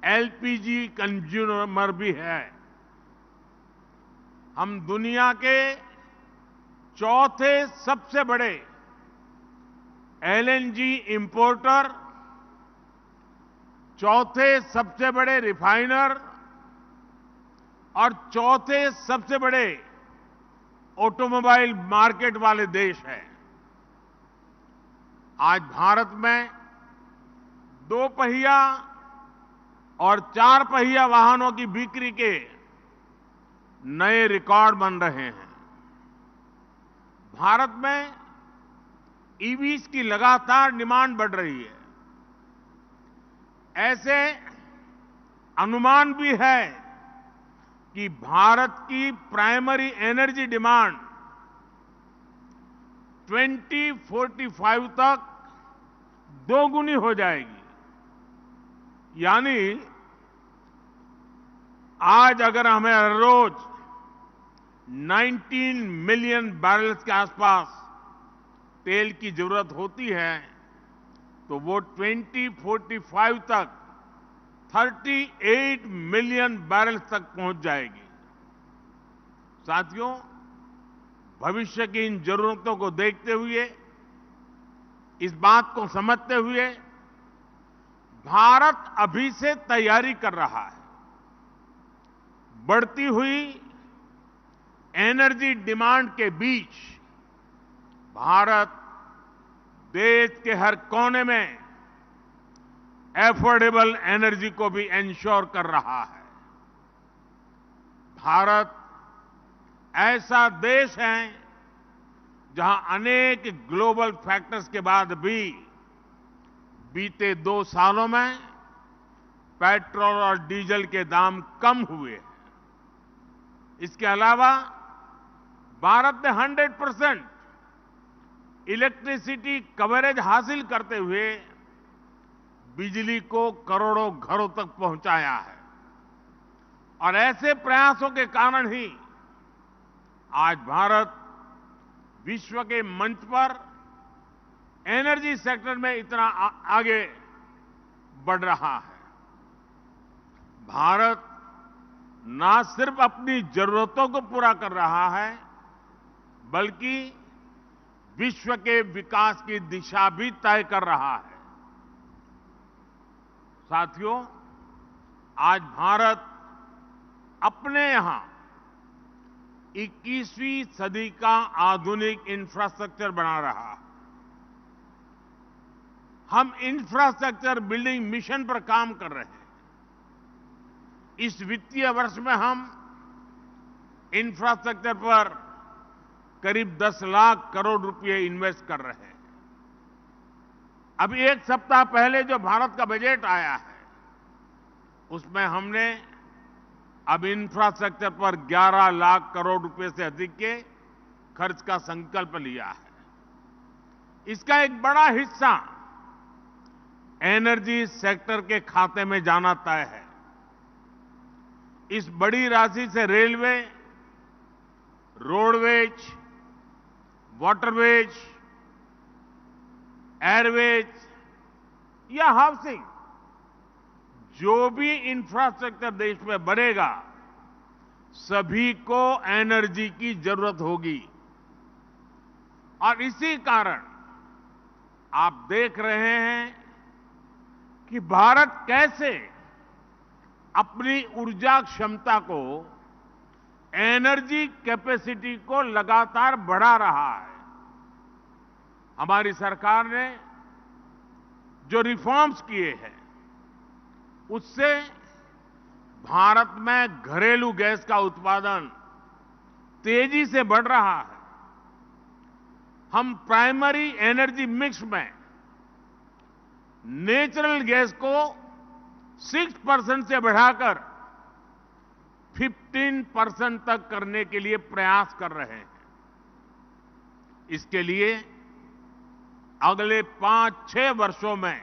Speaker 7: एलपीजी कंज्यूमर भी है। हम दुनिया के चौथे सबसे बड़े एलएनजी इंपोर्टर, चौथे सबसे बड़े रिफाइनर और चौथे सबसे बड़े ऑटोमोबाइल मार्केट वाले देश हैं। आज भारत में 2 पहिया और 4 पहिया वाहनों की बिक्री के नए रिकॉर्ड बन रहे हैं। भारत में ईवीज की लगातार डिमांड बढ़ रही है। ऐसे अनुमान भी है कि भारत की प्राइमरी एनर्जी डिमांड 2045 तक दोगुनी हो जाएगी। यानी आज अगर हमें हर रोज 19 मिलियन बैरल्स के आसपास तेल की जरूरत होती है, तो वो 2045 तक 38 मिलियन बैरल्स तक पहुंच जाएगी। साथियों, भविष्य की इन जरूरतों को देखते हुए, इस बात को समझते हुए भारत अभी से तैयारी कर रहा है। बढ़ती हुई एनर्जी डिमांड के बीच भारत देश के हर कोने में एफोर्डेबल एनर्जी को भी इंश्योर कर रहा है। भारत ऐसा देश है जहां अनेक ग्लोबल फैक्टर्स के बाद भी बीते 2 सालों में पेट्रोल और डीजल के दाम कम हुए हैं। इसके अलावा भारत ने 100% इलेक्ट्रिसिटी कवरेज हासिल करते हुए बिजली को करोड़ों घरों तक पहुंचाया है। और ऐसे प्रयासों के कारण ही आज भारत विश्व के मंच पर एनर्जी सेक्टर में इतना आगे बढ़ रहा है। भारत ना सिर्फ अपनी जरूरतों को पूरा कर रहा है, बल्कि विश्व के विकास की दिशा भी तय कर रहा है। साथियों, आज भारत अपने यहां 21वीं सदी का आधुनिक इंफ्रास्ट्रक्चर बना रहा है। हम इंफ्रास्ट्रक्चर बिल्डिंग मिशन पर काम कर रहे हैं। इस वित्तीय वर्ष में हम इंफ्रास्ट्रक्चर पर करीब 10 लाख करोड़ रुपए इन्वेस्ट कर रहे हैं। अभी 1 सप्ताह पहले जो भारत का बजट आया है, उसमें हमने अब इंफ्रास्ट्रक्चर पर 11 लाख करोड़ रुपए से अधिक के खर्च का संकल्प लिया है। इसका एक बड़ा हिस्सा एनर्जी सेक्टर के खाते में जाना तय है। इस बड़ी राशि से रेलवे, रोडवेज, वाटरवेज, एयरवेज या हाउसिंग, जो भी इंफ्रास्ट्रक्चर देश में बनेगा, सभी को एनर्जी की जरूरत होगी। और इसी कारण आप देख रहे हैं कि भारत कैसे अपनी ऊर्जा क्षमता को, एनर्जी कैपेसिटी को लगातार बढ़ा रहा है। हमारी सरकार ने जो रिफॉर्म्स किए हैं, उससे भारत में घरेलू गैस का उत्पादन तेजी से बढ़ रहा है। हम प्राइमरी एनर्जी मिक्स में नेचुरल गैस को 6% से बढ़ाकर 15% तक करने के लिए प्रयास कर रहे हैं। इसके लिए अगले 5-6 वर्षों में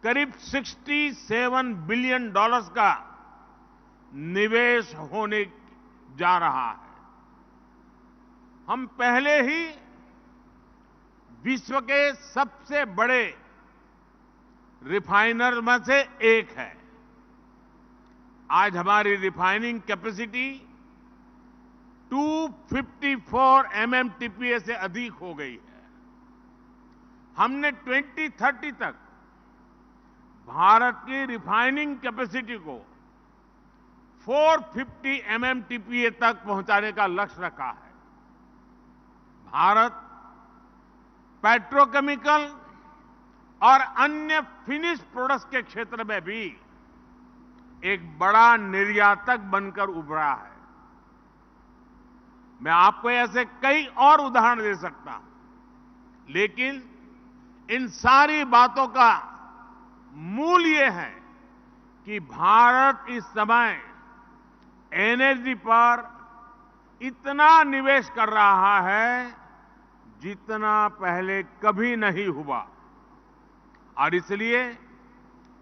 Speaker 7: करीब $67 बिलियन का निवेश होने जा रहा है। हम पहले ही विश्व के सबसे बड़े रिफाइनर में से एक है। आज हमारी रिफाइनिंग कैपेसिटी 254 MMTPA से अधिक हो गई है। हमने 2030 तक भारत की रिफाइनिंग कैपेसिटी को 450 MMTPA तक पहुंचाने का लक्ष्य रखा है। भारत पेट्रोकेमिकल और अन्य फिनिश प्रोडक्ट्स के क्षेत्र में भी एक बड़ा निर्यातक बनकर उभरा है। मैं आपको ऐसे कई और उदाहरण दे सकता हूं, लेकिन इन सारी बातों का मूल ये है कि भारत इस समय एनर्जी पर इतना निवेश कर रहा है जितना पहले कभी नहीं हुआ। और इसलिए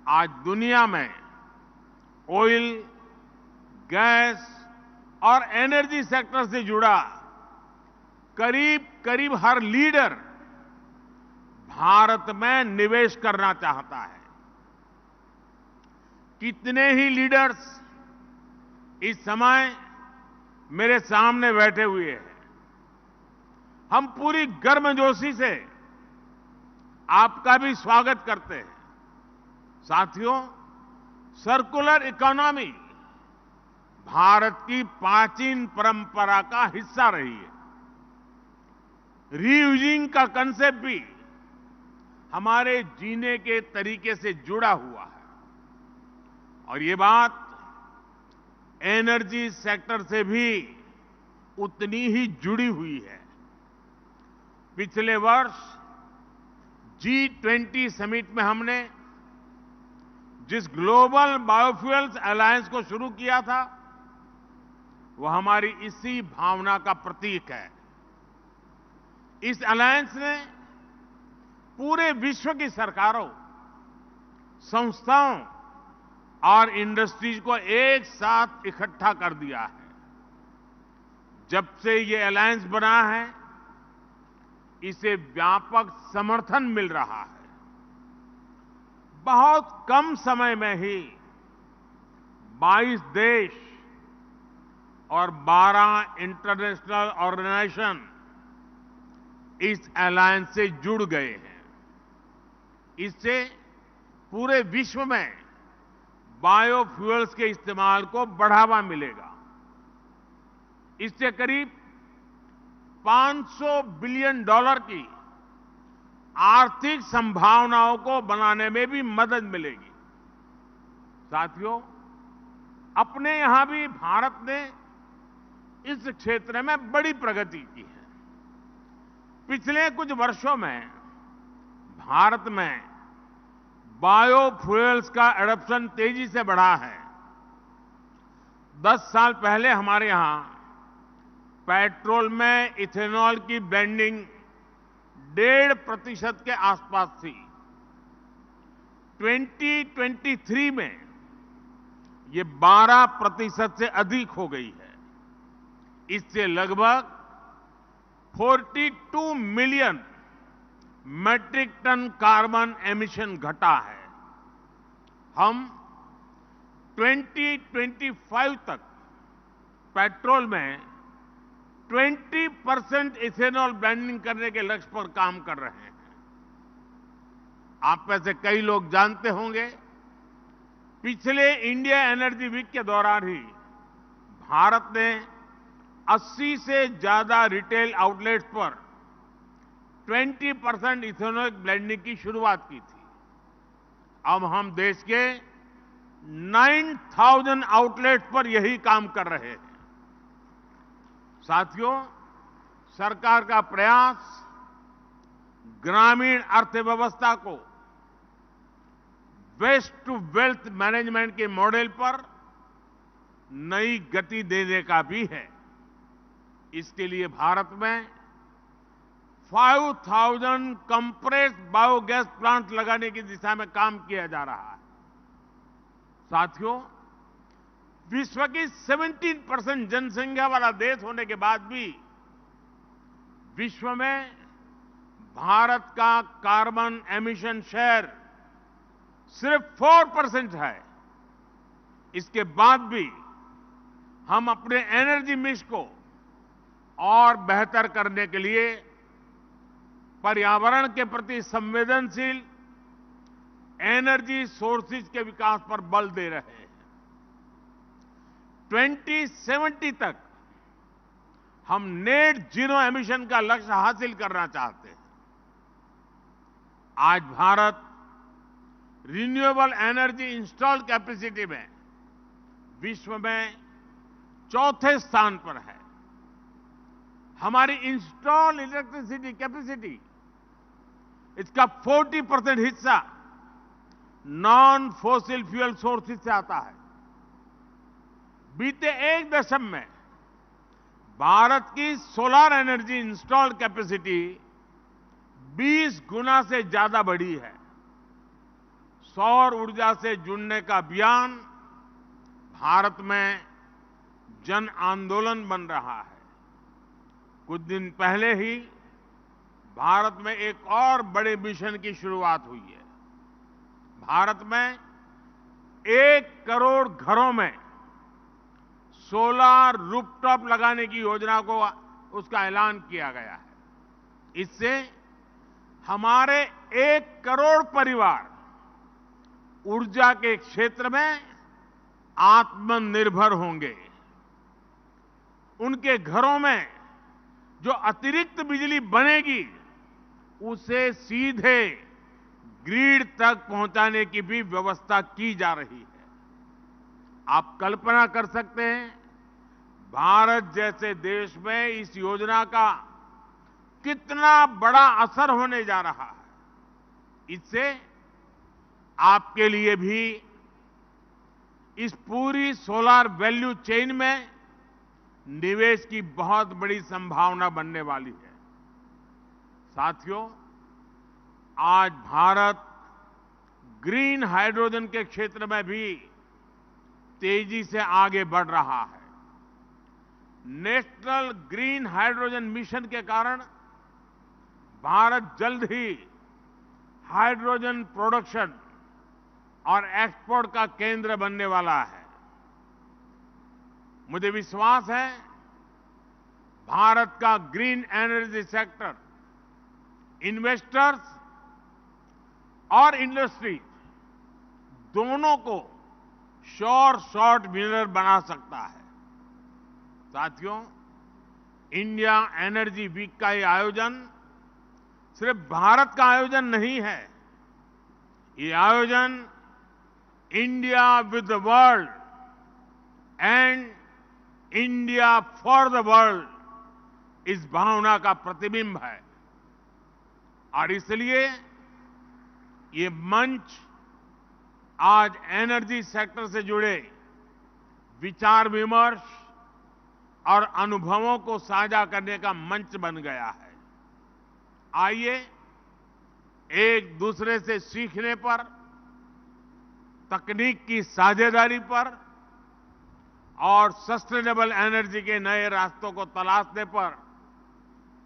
Speaker 7: आज दुनिया में ऑयल, गैस और एनर्जी सेक्टर से जुड़ा करीब करीब हर लीडर भारत में निवेश करना चाहता है। कितने ही लीडर्स इस समय मेरे सामने बैठे हुए हैं। हम पूरी गर्मजोशी से आपका भी स्वागत करते हैं। साथियों, सर्कुलर इकोनॉमी भारत की प्राचीन परंपरा का हिस्सा रही है। रीयूजिंग का कंसेप्ट भी हमारे जीने के तरीके से जुड़ा हुआ है और ये बात एनर्जी सेक्टर से भी उतनी ही जुड़ी हुई है। पिछले वर्ष G20 समिट में हमने जिस ग्लोबल बायोफ्यूल्स अलायंस को शुरू किया था, वह हमारी इसी भावना का प्रतीक है। इस अलायंस ने पूरे विश्व की सरकारों, संस्थाओं और इंडस्ट्रीज को एक साथ इकट्ठा कर दिया है। जब से ये अलायंस बना है, इसे व्यापक समर्थन मिल रहा है। बहुत कम समय में ही 22 देश और 12 इंटरनेशनल ऑर्गेनाइजेशन इस अलायंस से जुड़ गए हैं। इससे पूरे विश्व में बायोफ्यूल्स के इस्तेमाल को बढ़ावा मिलेगा। इससे करीब $500 बिलियन की आर्थिक संभावनाओं को बनाने में भी मदद मिलेगी। साथियों, अपने यहां भी भारत ने इस क्षेत्र में बड़ी प्रगति की है। पिछले कुछ वर्षों में भारत में बायोफ्यूल्स का एडॉप्शन तेजी से बढ़ा है। 10 साल पहले हमारे यहां पेट्रोल में इथेनॉल की ब्लेंडिंग 1.5% के आसपास थी। 2023 में ये 12% से अधिक हो गई है। इससे लगभग 42 million metric tonne carbon emission घटा है। हम 2025 तक पेट्रोल में 20% इथेनॉल ब्लेंडिंग करने के लक्ष्य पर काम कर रहे हैं। आप में से कई लोग जानते होंगे, पिछले इंडिया एनर्जी वीक के दौरान ही भारत ने 80 से ज्यादा रिटेल आउटलेट्स पर 20% इथेनॉल ब्लेंडिंग की शुरुआत की थी। अब हम देश के 9,000 आउटलेट्स पर यही काम कर रहे हैं। साथियों, सरकार का प्रयास ग्रामीण अर्थव्यवस्था को वेस्ट टू वेल्थ मैनेजमेंट के मॉडल पर नई गति देने का भी है। इसके लिए भारत में 5,000 कंप्रेस्ड बायोगैस प्लांट लगाने की दिशा में काम किया जा रहा है। साथियों, विश्व की 17% जनसंख्या वाला देश होने के बाद भी विश्व में भारत का कार्बन एमिशन शेयर सिर्फ 4% है। इसके बाद भी हम अपने एनर्जी मिक्स को और बेहतर करने के लिए पर्यावरण के प्रति संवेदनशील एनर्जी सोर्सेज के विकास पर बल दे रहे हैं। 2070 तक हम नेट जीरो एमिशन का लक्ष्य हासिल करना चाहते हैं। आज Bharat renewable energy installed capacity में विश्व में 4थे स्थान पर है। हमारी इंस्टॉल इलेक्ट्रिसिटी कैपेसिटी, इसका 40% हिस्सा नॉन फॉसिल फ्यूल सोर्सेज से आता है। बीते एक दशक में भारत की सोलर एनर्जी इंस्टॉल्ड कैपेसिटी 20 गुना से ज्यादा बढ़ी है। सौर ऊर्जा से जुड़ने का अभियान भारत में जन आंदोलन बन रहा है। कुछ दिन पहले ही भारत में एक और बड़े मिशन की शुरुआत हुई है। भारत में 1 करोड़ घरों में सोलर रूफटॉप लगाने की योजना को उसका ऐलान किया गया है। इससे हमारे 1 करोड़ परिवार ऊर्जा के क्षेत्र में आत्मनिर्भर होंगे। उनके घरों में जो अतिरिक्त बिजली बनेगी उसे सीधे ग्रिड तक पहुंचाने की भी व्यवस्था की जा रही है। आप कल्पना कर सकते हैं भारत जैसे देश में इस योजना का कितना बड़ा असर होने जा रहा है। इससे आपके लिए भी इस पूरी सोलर वैल्यू चेन में निवेश की बहुत बड़ी संभावना बनने वाली है। साथियों, आज भारत ग्रीन हाइड्रोजन के क्षेत्र में भी तेजी से आगे बढ़ रहा है। नेशनल ग्रीन हाइड्रोजन मिशन के कारण भारत जल्द ही हाइड्रोजन प्रोडक्शन और एक्सपोर्ट का केंद्र बनने वाला है। मुझे विश्वास है भारत का ग्रीन एनर्जी सेक्टर इन्वेस्टर्स और इंडस्ट्री दोनों को श्योर शॉर्ट विनर बना सकता है। साथियों, इंडिया एनर्जी वीक का ये आयोजन सिर्फ भारत का आयोजन नहीं है। ये आयोजन India with the world and India for the world इस भावना का प्रतिबिंब है। और इसलिए ये मंच आज एनर्जी सेक्टर से जुड़े विचार विमर्श और अनुभवों को साझा करने का मंच बन गया है। आइए एक दूसरे से सीखने पर, तकनीक की साझेदारी पर और सस्टेनेबल एनर्जी के नए रास्तों को तलाशने पर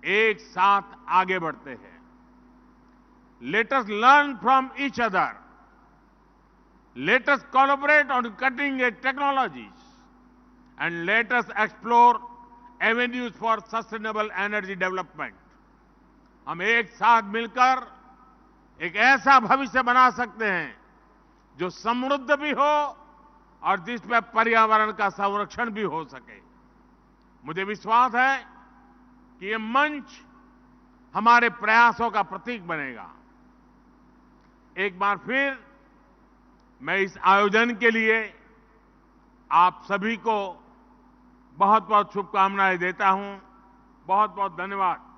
Speaker 7: एक साथ आगे बढ़ते हैं। Let us learn from each other, let us collaborate on cutting edge technologies and let us explore avenues for sustainable energy development. हम एक साथ मिलकर एक ऐसा भविष्य बना सकते हैं जो समृद्ध भी हो और जिसमें पर्यावरण का संरक्षण भी हो सके। मुझे विश्वास है कि ये मंच हमारे प्रयासों का प्रतीक बनेगा। एक बार फिर मैं इस आयोजन के लिए आप सभी को बहुत बहुत शुभकामनाएं देता हूं। बहुत बहुत धन्यवाद।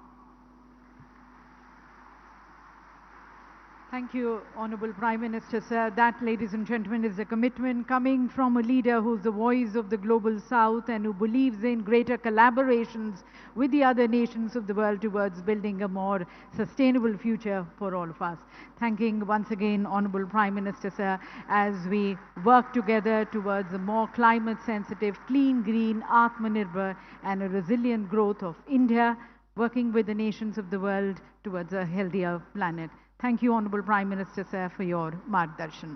Speaker 4: Thank you, Honorable Prime Minister, sir. That, ladies and gentlemen, is a commitment coming from a leader who's the voice of the global south and who believes in greater collaborations with the other nations of the world towards building a more sustainable future for all of us. Thanking once again, Honorable Prime Minister, sir, as we work together towards a more climate-sensitive, clean, green, Atmanirbhar and a resilient growth of India, working with the nations of the world towards a healthier planet. Thank you, Honorable Prime Minister, sir, for your margdarshan.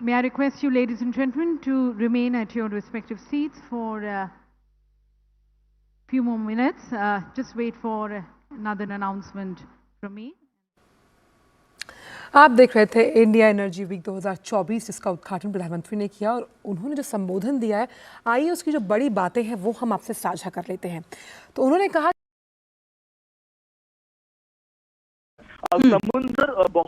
Speaker 4: May I request you, ladies and gentlemen, to remain at your respective seats for a few more minutes. Just wait for another announcement from me.
Speaker 10: आप देख रहे थे India energy week 2024, जिसका उद्घाटन प्रधानमंत्री ने किया और उन्होंने जो संबोधन दिया है, आइए उसकी जो बड़ी बातें हैं वो हम आपसे साझा कर लेते हैं। तो उन्होंने कहा
Speaker 2: समुद्र